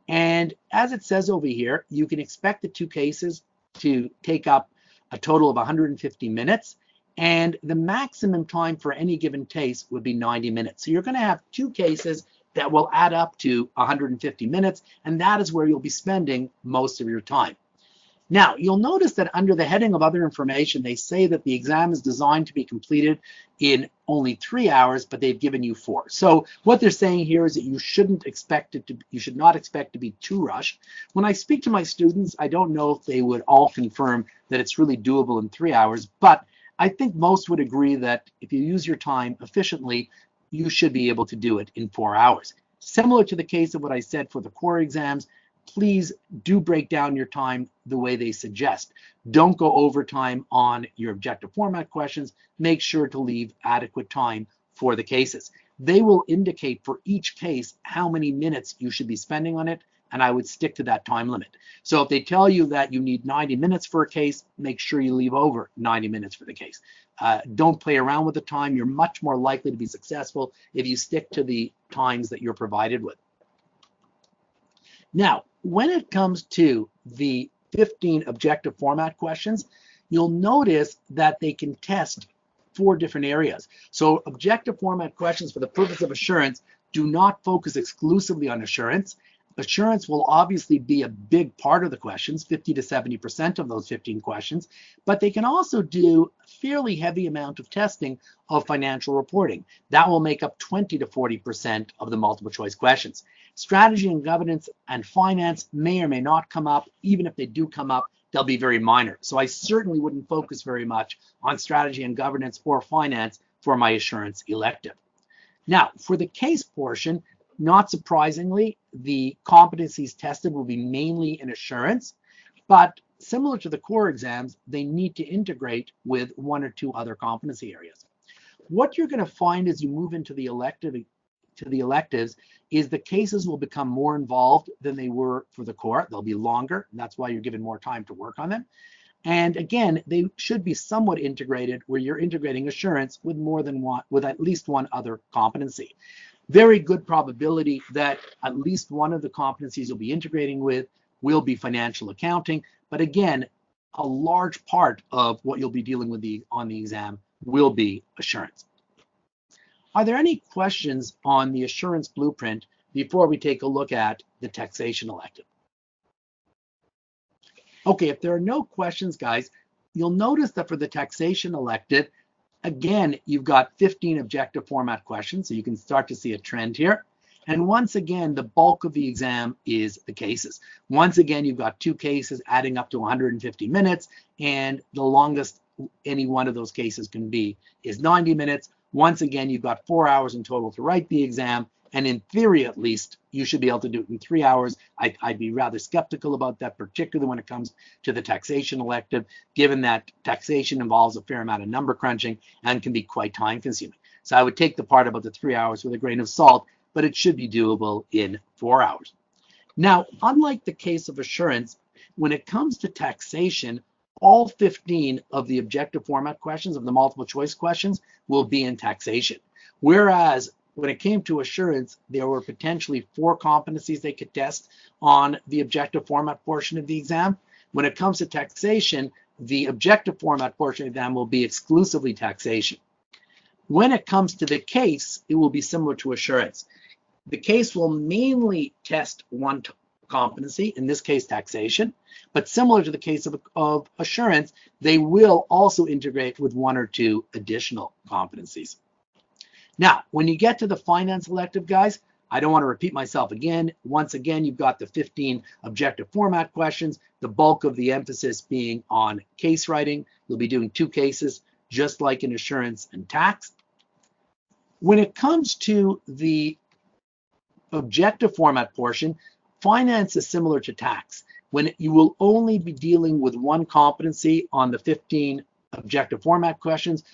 And as it says over here, you can expect the 2 cases to take up a total of 150 minutes. And the maximum time for any given case would be 90 minutes. So you're going to have 2 cases that will add up to 150 minutes. And that is where you'll be spending most of your time. Now, you'll notice that under the heading of other information, they say that the exam is designed to be completed in only 3 hours, but they've given you 4. So what they're saying here is that you should not expect to be too rushed. When I speak to my students, I don't know if they would all confirm that it's really doable in 3 hours, but I think most would agree that if you use your time efficiently, you should be able to do it in 4 hours. Similar to the case of what I said for the core exams, please do break down your time the way they suggest. Don't go overtime on your objective format questions. Make sure to leave adequate time for the cases. They will indicate for each case how many minutes you should be spending on it, and I would stick to that time limit. So if they tell you that you need 90 minutes for a case, make sure you leave over 90 minutes for the case. Don't play around with the time. You're much more likely to be successful if you stick to the times that you're provided with. Now, when it comes to the 15 objective format questions, you'll notice that they can test 4 different areas. So objective format questions for the purpose of assurance do not focus exclusively on assurance. Assurance will obviously be a big part of the questions, 50 to 70% of those 15 questions, but they can also do a fairly heavy amount of testing of financial reporting. That will make up 20 to 40% of the multiple choice questions. Strategy and governance and finance may or may not come up. Even if they do come up, they'll be very minor. So I certainly wouldn't focus very much on strategy and governance or finance for my assurance elective. Now, for the case portion, not surprisingly, the competencies tested will be mainly in assurance, but similar to the core exams, they need to integrate with 1 or 2 other competency areas. What you're going to find as you move into the electives is the cases will become more involved than they were for the core. They'll be longer, and that's why you're given more time to work on them. And again, they should be somewhat integrated where you're integrating assurance with at least one other competency. Very good probability that at least one of the competencies you'll be integrating with will be financial accounting. But again, a large part of what you'll be dealing with on the exam will be assurance. Are there any questions on the assurance blueprint before we take a look at the taxation elective? Okay, if there are no questions, guys, you'll notice that for the taxation elective, again, you've got 15 objective format questions, so you can start to see a trend here. And once again, the bulk of the exam is the cases. Once again, you've got 2 cases adding up to 150 minutes, and the longest any one of those cases can be is 90 minutes. Once again, you've got 4 hours in total to write the exam, and in theory, at least, you should be able to do it in 3 hours. I'd be rather skeptical about that, particularly when it comes to the taxation elective, given that taxation involves a fair amount of number crunching and can be quite time consuming. So I would take the part about the 3 hours with a grain of salt, but it should be doable in 4 hours. Now, unlike the case of assurance, when it comes to taxation, all 15 of the objective format questions of the multiple choice questions will be in taxation. Whereas when it came to assurance, there were potentially 4 competencies they could test on the objective format portion of the exam. When it comes to taxation, the objective format portion of the exam will be exclusively taxation. When it comes to the case, it will be similar to assurance. The case will mainly test one competency, in this case taxation, but similar to the case of assurance, they will also integrate with 1 or 2 additional competencies. Now, when you get to the finance elective, guys, I don't want to repeat myself again. Once again, you've got the 15 objective format questions, the bulk of the emphasis being on case writing. You'll be doing 2 cases, just like in assurance and tax. When it comes to the objective format portion, finance is similar to tax, when you will only be dealing with 1 competency on the 15 objective format questions.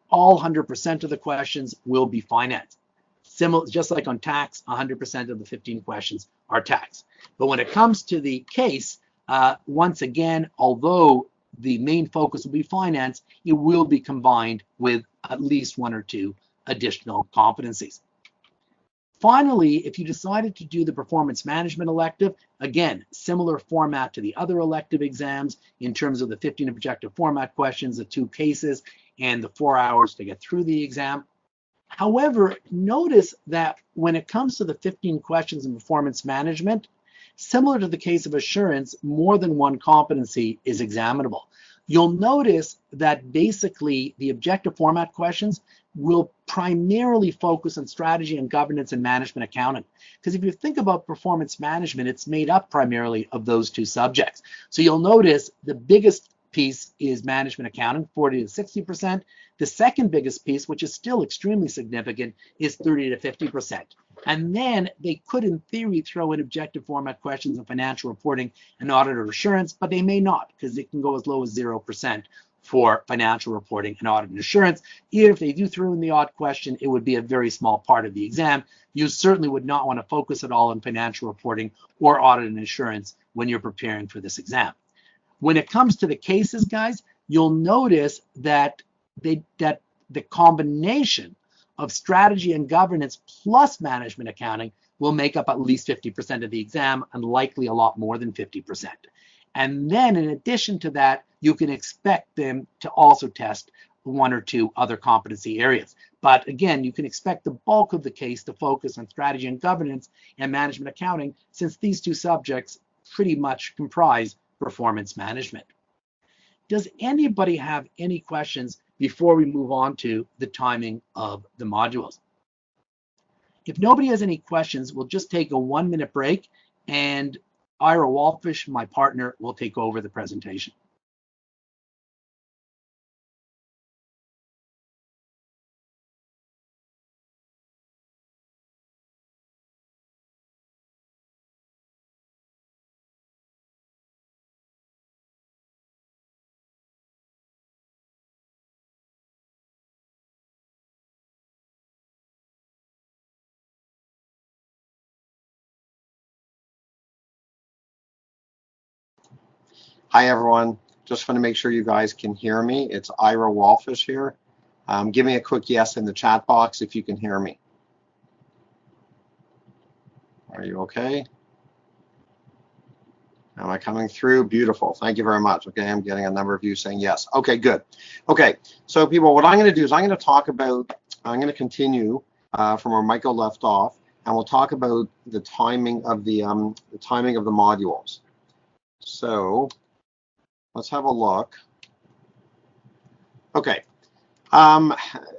All 100% of the questions will be finance. Similar, just like on tax, 100% of the 15 questions are tax. But when it comes to the case, once again, although the main focus will be finance, it will be combined with at least 1 or 2 additional competencies. Finally, if you decided to do the performance management elective, again, similar format to the other elective exams in terms of the 15 objective format questions, the 2 cases, and the 4 hours to get through the exam. However, notice that when it comes to the 15 questions in performance management, similar to the case of assurance, more than 1 competency is examinable. You'll notice that basically the objective format questions will primarily focus on strategy and governance and management accounting. Because if you think about performance management, it's made up primarily of those 2 subjects. So you'll notice the biggest piece is management accounting, 40 to 60%. The second biggest piece, which is still extremely significant, is 30 to 50%. And then they could, in theory, throw in objective format questions in financial reporting and audit or assurance, but they may not, because it can go as low as 0% for financial reporting and audit and assurance. Even if they do throw in the odd question, it would be a very small part of the exam. You certainly would not want to focus at all on financial reporting or audit and assurance when you're preparing for this exam. When it comes to the cases, guys, you'll notice that the combination of strategy and governance plus management accounting will make up at least 50% of the exam, and likely a lot more than 50%. And then in addition to that, you can expect them to also test 1 or 2 other competency areas. But again, you can expect the bulk of the case to focus on strategy and governance and management accounting, since these 2 subjects pretty much comprise performance management. Does anybody have any questions before we move on to the timing of the modules? If nobody has any questions, we'll just take a 1-minute break, and Ira Walfish, my partner, will take over the presentation. Hi, everyone. Just want to make sure you guys can hear me. It's Ira Walfish here. Give me a quick yes in the chat box if you can hear me. Are you okay? Am I coming through? Beautiful. Thank you very much. Okay, I'm getting a number of you saying yes. Okay, good. Okay, so people, what I'm going to do is I'm going to continue from where Michael left off, and we'll talk about the timing of the modules. So let's have a look. Okay.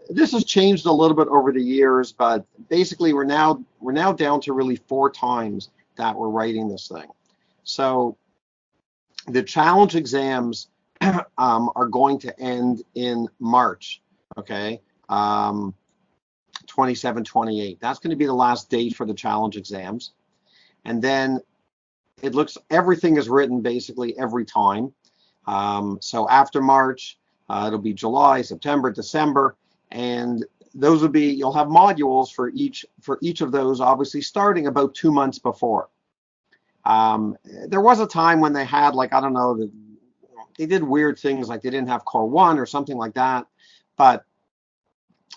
This has changed a little bit over the years, but basically we're now down to really 4 times that we're writing this thing. So the challenge exams are going to end in March, okay, 27-28. That's going to be the last date for the challenge exams. And then it looks, everything is written basically every time. So after March, it'll be July, September, December, and those will be, you'll have modules for each of those, obviously starting about 2 months before. There was a time when they had, like, I don't know, they did weird things, like they didn't have core 1 or something like that, but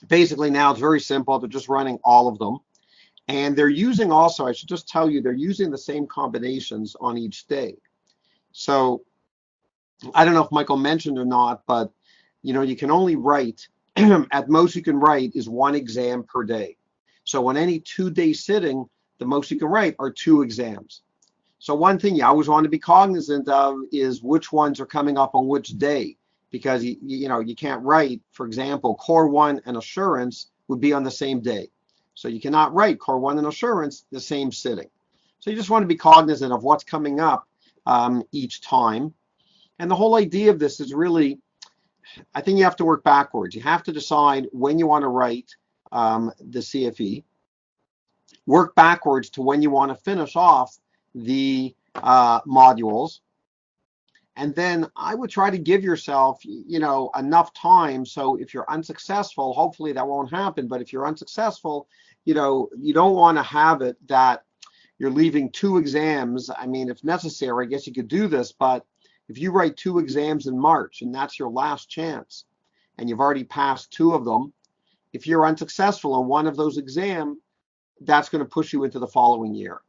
Basically now it's very simple. They're just running all of them. And they're using also, I should just tell you, they're using the same combinations on each day. So I don't know if Michael mentioned or not, but you can only write, at most you can write is one exam per day. So on any 2-day sitting, the most you can write are 2 exams. So one thing you always want to be cognizant of is which ones are coming up on which day, because you can't write, for example, Core 1 and Assurance would be on the same day. So you cannot write Core 1 and Assurance the same sitting. So you just want to be cognizant of what's coming up each time. And the whole idea of this is really, I think you have to work backwards. You have to decide when you want to write the CFE, work backwards to when you want to finish off the modules. And then I would try to give yourself, enough time. So if you're unsuccessful, hopefully that won't happen. But if you're unsuccessful, you don't want to have it that you're leaving 2 exams. I mean, if necessary, I guess you could do this. But if you write 2 exams in March and that's your last chance, and you've already passed 2 of them, if you're unsuccessful in one of those exams, that's going to push you into the following year.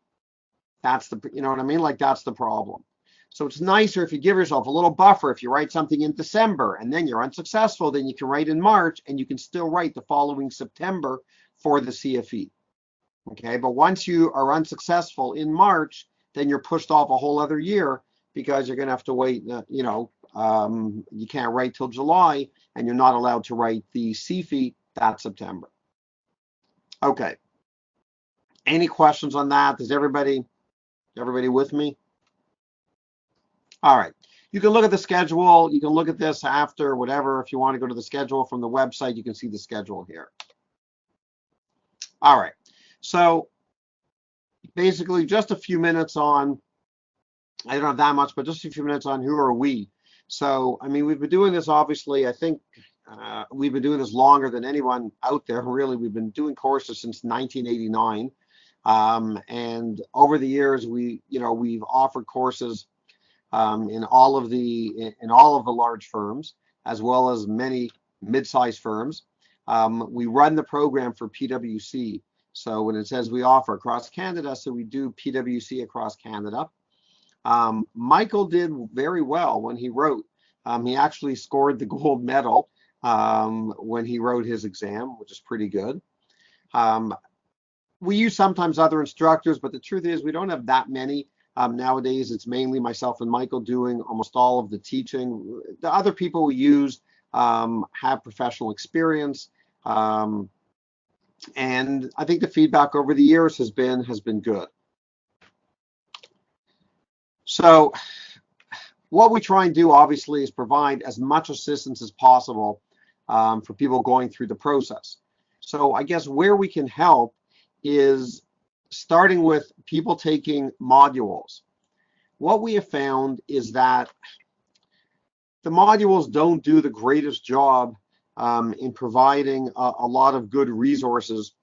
That's the, you know what I mean? Like, that's the problem. So it's nicer if you give yourself a little buffer. If you write something in December and then you're unsuccessful, then you can write in March and you can still write the following September for the CFE. Okay, but once you are unsuccessful in March, then you're pushed off a whole other year, because you're going to have to wait, you can't write till July, and you're not allowed to write the CFE that September. Okay. Any questions on that? Is everybody with me? All right. You can look at the schedule. You can look at this after, whatever. If you want to go to the schedule from the website, you can see the schedule here. All right. So basically just a few minutes on, I don't have that much, but just a few minutes on who are we. So, I mean, we've been doing this, obviously, I think we've been doing this longer than anyone out there, really. We've been doing courses since 1989. And over the years, we've offered courses in all of the large firms, as well as many mid-sized firms. We run the program for PwC. So when it says we offer across Canada, so we do PwC across Canada. Michael did very well when he wrote. He actually scored the gold medal when he wrote his exam, which is pretty good. We use sometimes other instructors, but the truth is we don't have that many. Nowadays, it's mainly myself and Michael doing almost all of the teaching. The other people we use have professional experience. And I think the feedback over the years has been good. So what we try and do, obviously, is provide as much assistance as possible for people going through the process. So I guess where we can help is starting with people taking modules. What we have found is that the modules don't do the greatest job in providing a lot of good resources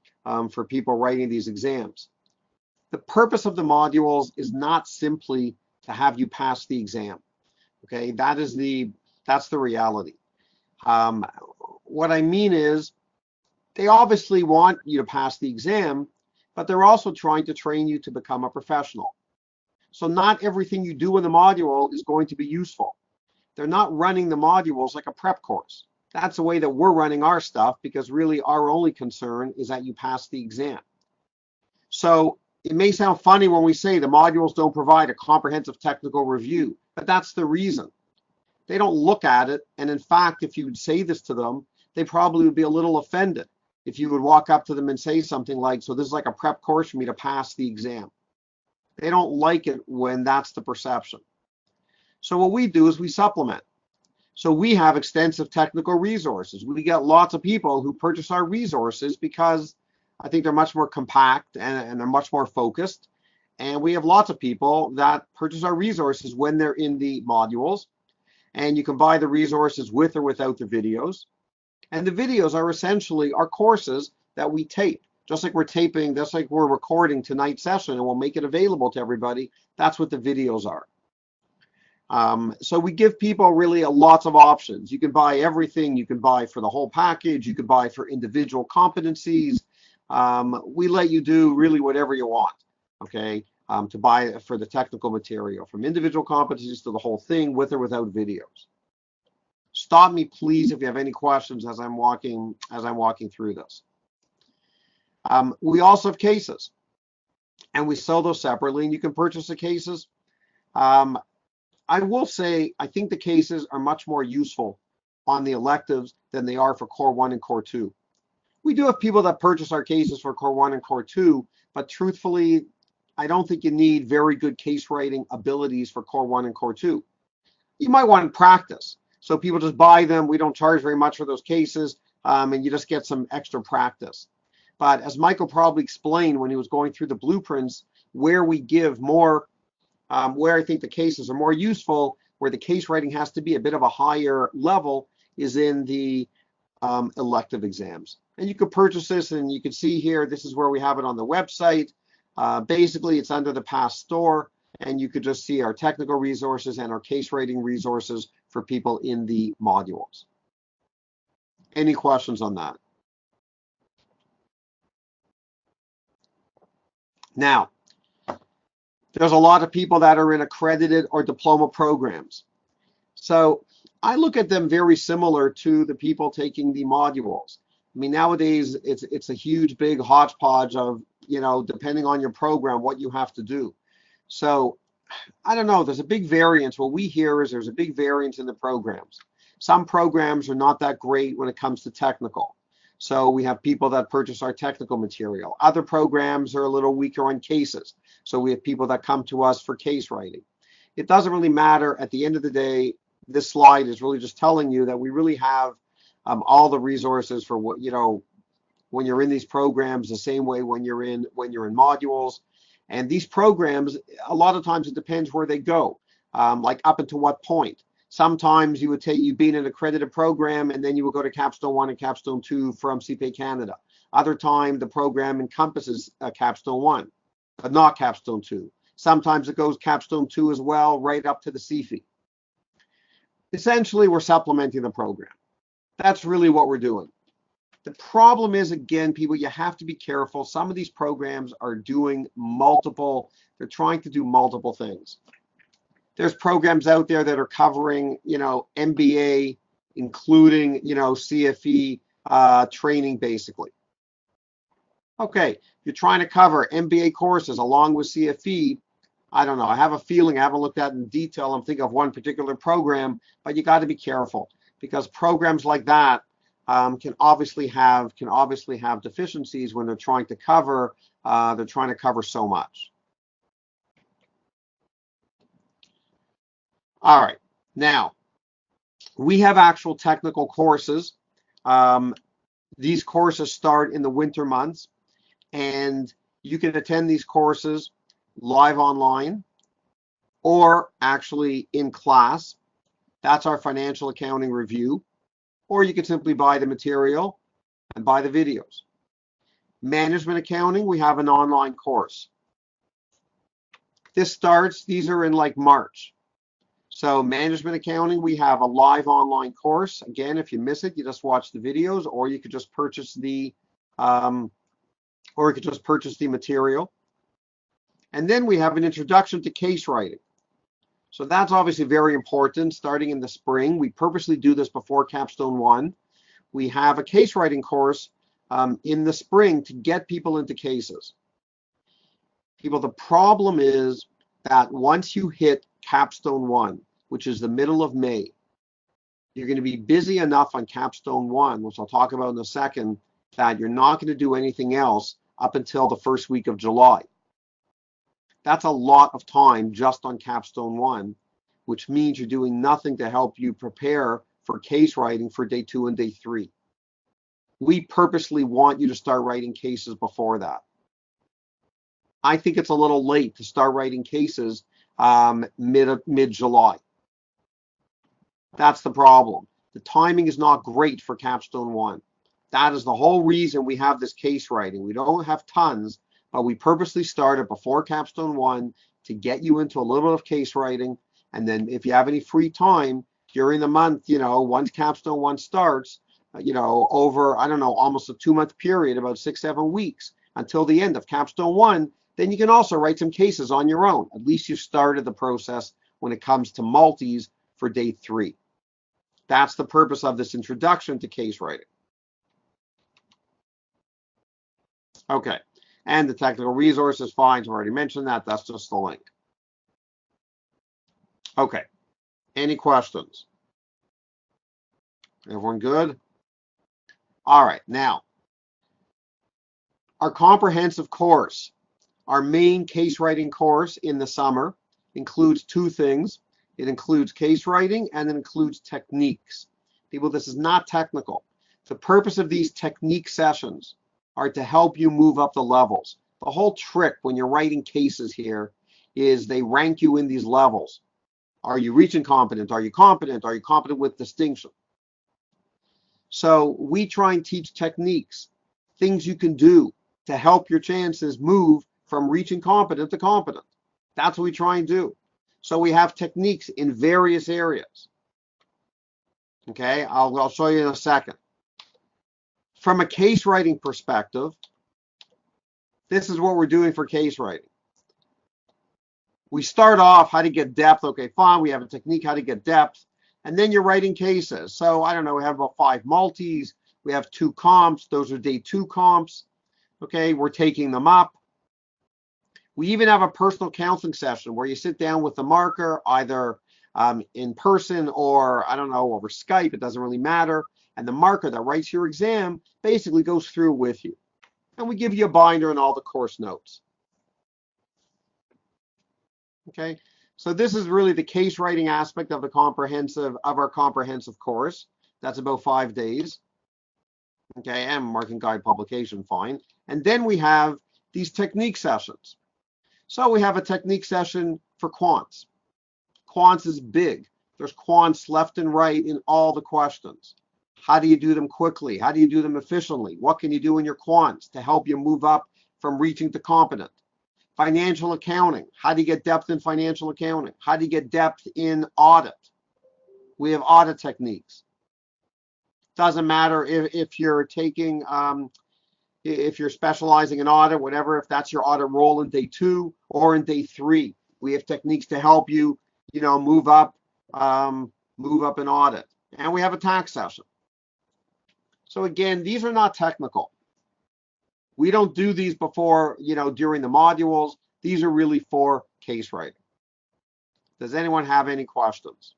for people writing these exams. The purpose of the modules is not simply to have you pass the exam. Okay, that's the reality. What I mean is, they obviously want you to pass the exam, but they're also trying to train you to become a professional. So not everything you do in the module is going to be useful. They're not running the modules like a prep course. That's the way that we're running our stuff, because really our only concern is that you pass the exam. So it may sound funny when we say the modules don't provide a comprehensive technical review, but that's the reason. They don't look at it, and in fact, if you would say this to them, they probably would be a little offended if you would walk up to them and say something like, so this is like a prep course for me to pass the exam. They don't like it when that's the perception. So what we do is we supplement. So we have extensive technical resources. We get lots of people who purchase our resources because I think they're much more compact and they're much more focused. And we have lots of people that purchase our resources when they're in the modules. And you can buy the resources with or without the videos. And the videos are essentially our courses that we tape. Just like we're recording tonight's session, and we'll make it available to everybody. That's what the videos are. So we give people really lots of options. You can buy everything. You can buy for the whole package. You can buy for individual competencies. We let you do really whatever you want, okay, to buy for the technical material, from individual competencies to the whole thing, with or without videos. Stop me, please, if you have any questions as I'm walking through this. We also have cases, and we sell those separately, and you can purchase the cases. I will say, I think the cases are much more useful on the electives than they are for Core 1 and Core 2. We do have people that purchase our cases for Core 1 and Core 2, but truthfully, I don't think you need very good case writing abilities for Core 1 and Core 2. You might want to practice. So people just buy them. We don't charge very much for those cases, and you just get some extra practice. But as Michael probably explained when he was going through the blueprints, where we give more, where I think the cases are more useful, where the case writing has to be a bit of a higher level, is in the elective exams. And you could purchase this, and you can see here, this is where we have it on the website. Basically, it's under the Paths store, and you could just see our technical resources and our case writing resources for people in the modules. Any questions on that? Now, there's a lot of people that are in accredited or diploma programs. So I look at them very similar to the people taking the modules. I mean, nowadays it's a huge, big hodgepodge of, you know, depending on your program, what you have to do. So I don't know, there's a big variance. What we hear is there's a big variance in the programs. Some programs are not that great when it comes to technical. So we have people that purchase our technical material. Other programs are a little weaker on cases. So we have people that come to us for case writing. It doesn't really matter. At the end of the day, this slide is really just telling you that we really have all the resources for what, you know, when you're in these programs, the same way when you're in modules. And these programs, a lot of times it depends where they go, like up until what point. Sometimes you would you'd be in an accredited program, and then you would go to Capstone 1 and Capstone 2 from CPA Canada. Other time, the program encompasses Capstone 1, but not Capstone 2. Sometimes it goes Capstone 2 as well, right up to the CFE. Essentially, we're supplementing the program. That's really what we're doing. The problem is, again, people, you have to be careful. Some of these programs are doing multiple, they're trying to do multiple things. There's programs out there that are covering, you know, MBA, including, you know, CFE training, basically. Okay, if you're trying to cover MBA courses along with CFE, I don't know. I have a feeling, I haven't looked at it in detail. I'm thinking of one particular program, but you got to be careful, because programs like that can obviously have deficiencies when they're trying to cover so much. All right, now we have actual technical courses. These courses start in the winter months, and you can attend these courses live online or actually in class. That's our financial accounting review. Or you can simply buy the material and buy the videos. Management accounting, we have an online course. These are in like March. So management accounting, we have a live online course. Again, if you miss it, you just watch the videos, or you could just purchase the material. And then we have an introduction to case writing. So that's obviously very important, starting in the spring. We purposely do this before Capstone 1. We have a case writing course in the spring to get people into cases. People, the problem is that once you hit Capstone 1, which is the middle of May, you're going to be busy enough on Capstone 1, which I'll talk about in a second, that you're not going to do anything else up until the first week of July. That's a lot of time just on Capstone 1, which means you're doing nothing to help you prepare for case writing for day 2 and day 3. We purposely want you to start writing cases before that. I think it's a little late to start writing cases mid-July. That's the problem. The timing is not great for Capstone 1. That is the whole reason we have this case writing. We don't have tons, but we purposely started before Capstone 1 to get you into a little bit of case writing, And then if you have any free time during the month, once Capstone 1 starts, over, I don't know, almost a 2-month period, about 6-7 weeks until the end of Capstone 1, then you can also write some cases on your own. At least you started the process when it comes to multis for day 3. That's the purpose of this introduction to case writing. Okay, and the technical resources, fine, I've already mentioned that. That's just the link. Okay, any questions? Everyone good? All right, now, our comprehensive course, our main case writing course in the summer includes 2 things. It includes case writing and it includes techniques. People, this is not technical. The purpose of these technique sessions are to help you move up the levels. The whole trick when you're writing cases here is they rank you in these levels. Are you reaching competent? Are you competent? Are you competent with distinction? So we try and teach techniques, things you can do to help your chances move from reaching competent to competent. That's what we try and do. So we have techniques in various areas. Okay, I'll show you in a second. From a case writing perspective, this is what we're doing for case writing. We start off how to get depth. Okay, fine, we have a technique how to get depth. And then you're writing cases. So I don't know, we have about 5 multis. We have 2 comps. Those are day 2 comps. Okay, we're taking them up. We even have a personal counseling session where you sit down with the marker, either in person or, I don't know, over Skype. It doesn't really matter. And the marker that writes your exam basically goes through with you. And we give you a binder and all the course notes. Okay, so this is really the case writing aspect of our comprehensive course. That's about 5 days. Okay, and marking guide publication, fine. And then we have these technique sessions. So we have a technique session for quants. Quants is big. There's quants left and right in all the questions. How do you do them quickly? How do you do them efficiently? What can you do in your quants to help you move up from reaching to competent? Financial accounting. How do you get depth in financial accounting? How do you get depth in audit? We have audit techniques. Doesn't matter if you're taking, if you're specializing in audit, whatever, if that's your audit role in day 2 or in day 3, we have techniques to help you, move up in audit. And we have a tax session. So again, these are not technical. We don't do these before, during the modules. These are really for case writing. Does anyone have any questions?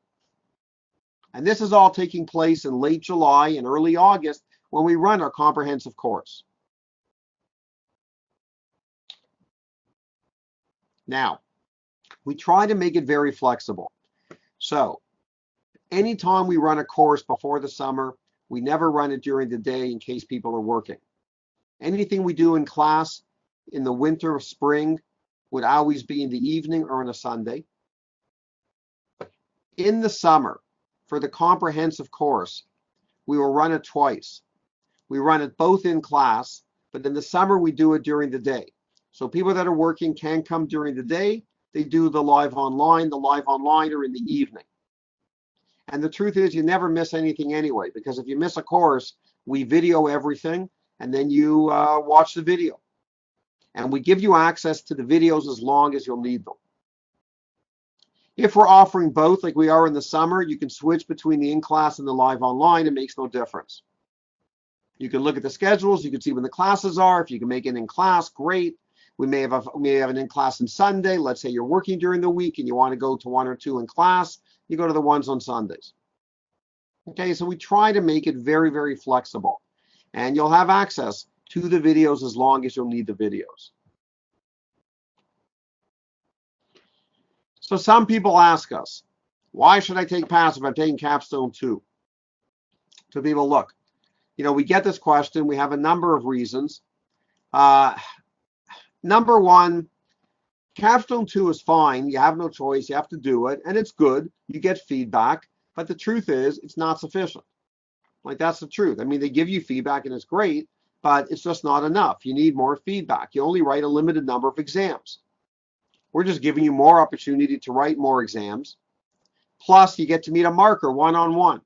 And this is all taking place in late July and early August when we run our comprehensive course. Now, we try to make it very flexible. So anytime we run a course before the summer, we never run it during the day in case people are working. Anything we do in class in the winter or spring would always be in the evening or on a Sunday. In the summer, for the comprehensive course, we will run it twice. We run it both in class, but in the summer we do it during the day. So people that are working can come during the day. They do the live online. The live online are in the evening. And the truth is you never miss anything anyway, because if you miss a course, we video everything and then you watch the video. And we give you access to the videos as long as you'll need them. If we're offering both like we are in the summer, you can switch between the in-class and the live online. It makes no difference. You can look at the schedules. You can see when the classes are. If you can make it in class, great. We may have an in-class on Sunday. Let's say you're working during the week and you want to go to 1 or 2 in class. You go to the ones on Sundays. Okay, so we try to make it very, very flexible. And you'll have access to the videos as long as you'll need the videos. So some people ask us, why should I take Paths if I'm taking Capstone 2? So people, look, we get this question. We have a number of reasons. Number one, Capstone 2 is fine. You have no choice. You have to do it. And it's good. You get feedback. But the truth is, it's not sufficient. Like, that's the truth. I mean, they give you feedback and it's great, but it's just not enough. You need more feedback. You only write a limited number of exams. We're just giving you more opportunity to write more exams. Plus, you get to meet a marker one-on-one,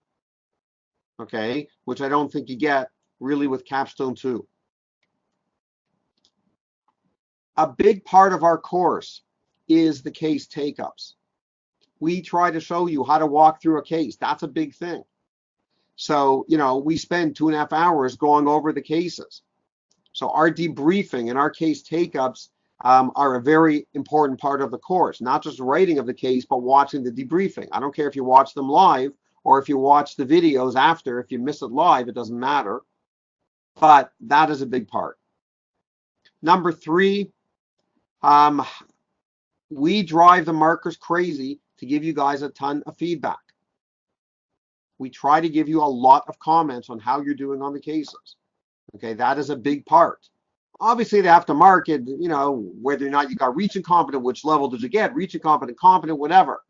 okay, which I don't think you get really with Capstone 2. A big part of our course is the case take-ups. We try to show you how to walk through a case. That's a big thing. So, we spend 2.5 hours going over the cases. So our debriefing and our case take-ups are a very important part of the course, not just writing of the case, but watching the debriefing. I don't care if you watch them live or if you watch the videos after. If you miss it live, it doesn't matter. But that is a big part. Number 3, we drive the markers crazy to give you guys a ton of feedback. We try to give you a lot of comments on how you're doing on the cases. Okay, that is a big part. Obviously, they have to mark it, whether or not you got reaching competent, which level did you get, reaching competent, competent, whatever.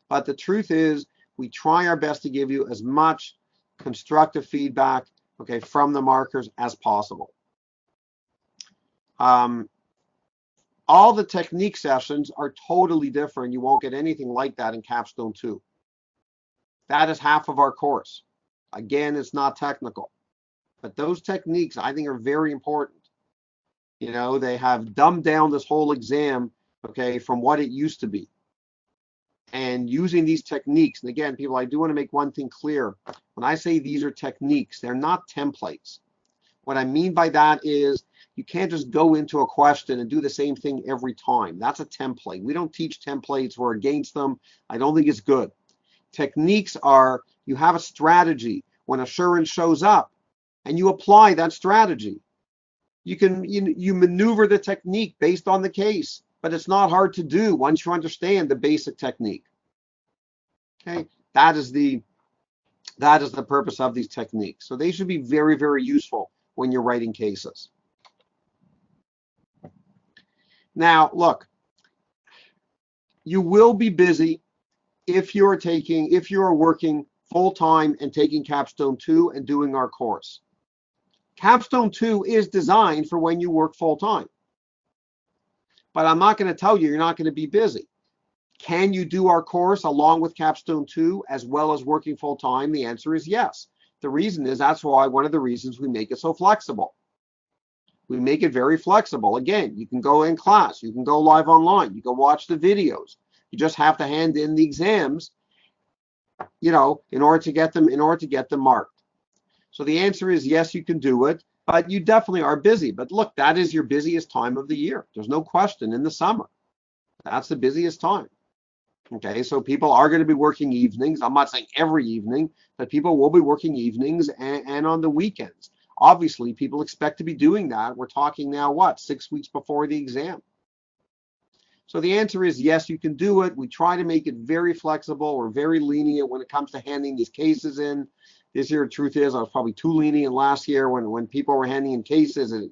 But the truth is, we try our best to give you as much constructive feedback, okay, from the markers as possible. All the technique sessions are totally different. You won't get anything like that in Capstone 2. That is half of our course. Again, it's not technical. But those techniques, I think, are very important. They have dumbed down this whole exam, okay, from what it used to be. And using these techniques, and again, people, I do want to make one thing clear. When I say these are techniques, they're not templates. What I mean by that is you can't just go into a question and do the same thing every time. That's a template. We don't teach templates. We're against them. I don't think it's good. Techniques are, you have a strategy. When assurance shows up and you apply that strategy, you maneuver the technique based on the case, but it's not hard to do once you understand the basic technique. Okay, that is the purpose of these techniques. So they should be very, very useful when you're writing cases. Now, look, you will be busy if you are working full-time and taking Capstone 2 and doing our course. Capstone 2 is designed for when you work full-time. But I'm not going to tell you you're not going to be busy. Can you do our course along with Capstone 2 as well as working full-time? The answer is yes. The reason is that's why one of the reasons we make it so flexible. We make it very flexible. Again, you can go in class, you can go live online, you can watch the videos. You just have to hand in the exams, in order to get them marked. So the answer is yes, you can do it, but you definitely are busy. But look, that is your busiest time of the year. There's no question in the summer. That's the busiest time. Okay, so people are going to be working evenings. I'm not saying every evening, but people will be working evenings and on the weekends. Obviously, people expect to be doing that. We're talking now, 6 weeks before the exam. So the answer is yes, you can do it. We try to make it very flexible. We're very lenient when it comes to handing these cases in. This year, the truth is, I was probably too lenient last year when people were handing in cases and,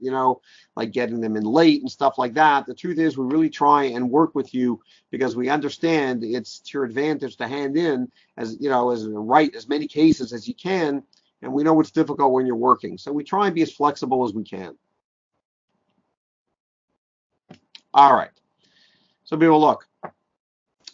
like getting them in late and stuff like that. The truth is, we really try and work with you because we understand it's to your advantage to hand in write as many cases as you can. And we know it's difficult when you're working. So we try and be as flexible as we can. All right. So people, look,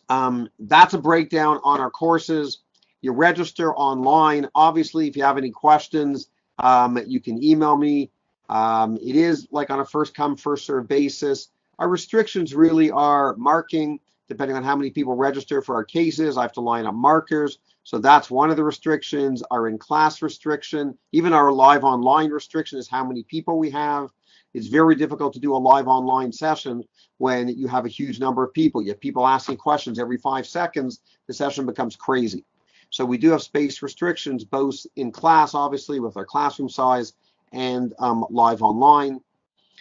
that's a breakdown on our courses. You register online. Obviously, if you have any questions, you can email me. It is like on a first come, first serve basis. Our restrictions really are marking, depending on how many people register for our cases. I have to line up markers. So that's one of the restrictions. Our in-class restriction, even our live online restriction is how many people we have. It's very difficult to do a live online session when you have a huge number of people. You have people asking questions every 5 seconds. The session becomes crazy. So we do have space restrictions, both in class, obviously, with our classroom size, and live online.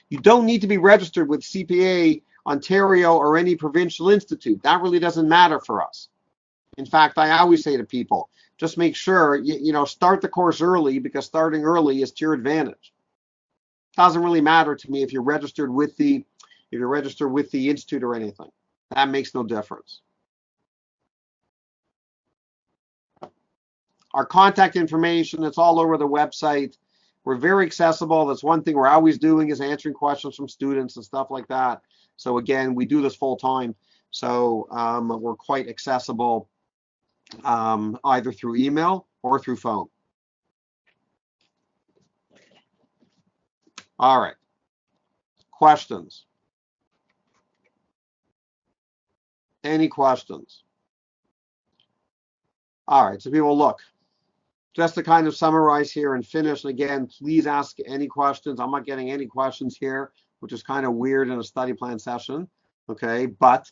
You don't need to be registered with CPA Ontario or any provincial institute. That really doesn't matter for us. In fact, I always say to people, just make sure, start the course early, because starting early is to your advantage. It doesn't really matter to me if you're registered with the institute or anything. That makes no difference. Our contact information, it's all over the website. We're very accessible. That's one thing we're always doing, is answering questions from students and stuff like that. So again, we do this full time. So we're quite accessible. either through email or through phone. All right. Questions? Any questions? All right, so people, look, just to kind of summarize here and finish, and again, please ask any questions. I'm not getting any questions here, which is kind of weird in a study plan session, okay? But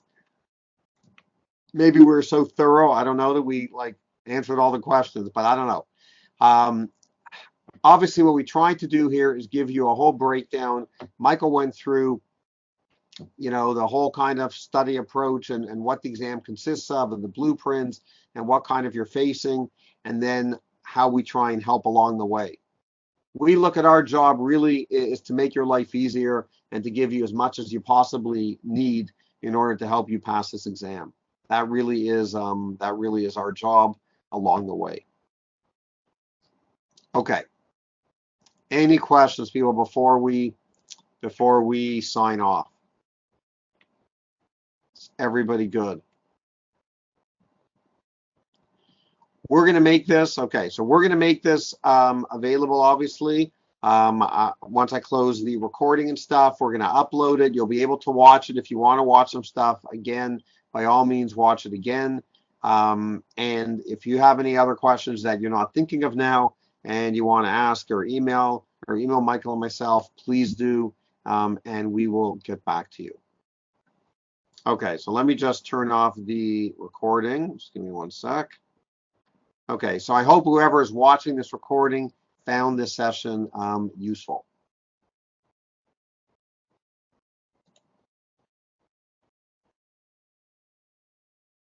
maybe we're so thorough, I don't know, that we like answered all the questions, but I don't know. Obviously, what we tried to do here is give you a whole breakdown. Michael went through, you know, the whole kind of study approach and what the exam consists of and the blueprints and what kind of you're facing, and then how we try and help along the way. We look at our job really is to make your life easier and to give you as much as you possibly need in order to help you pass this exam. That really is our job along the way. Okay. Any questions, people, before we sign off? Everybody good? We're going to make this, okay, so we're going to make this available, obviously. Once I close the recording and stuff, we're going to upload it. You'll be able to watch it. If you want to watch some stuff again, by all means, watch it again. And if you have any other questions that you're not thinking of now and you want to ask or email Michael and myself, please do, and we will get back to you. Okay, so let me just turn off the recording. Just give me one sec. Okay, so I hope whoever is watching this recording found this session useful.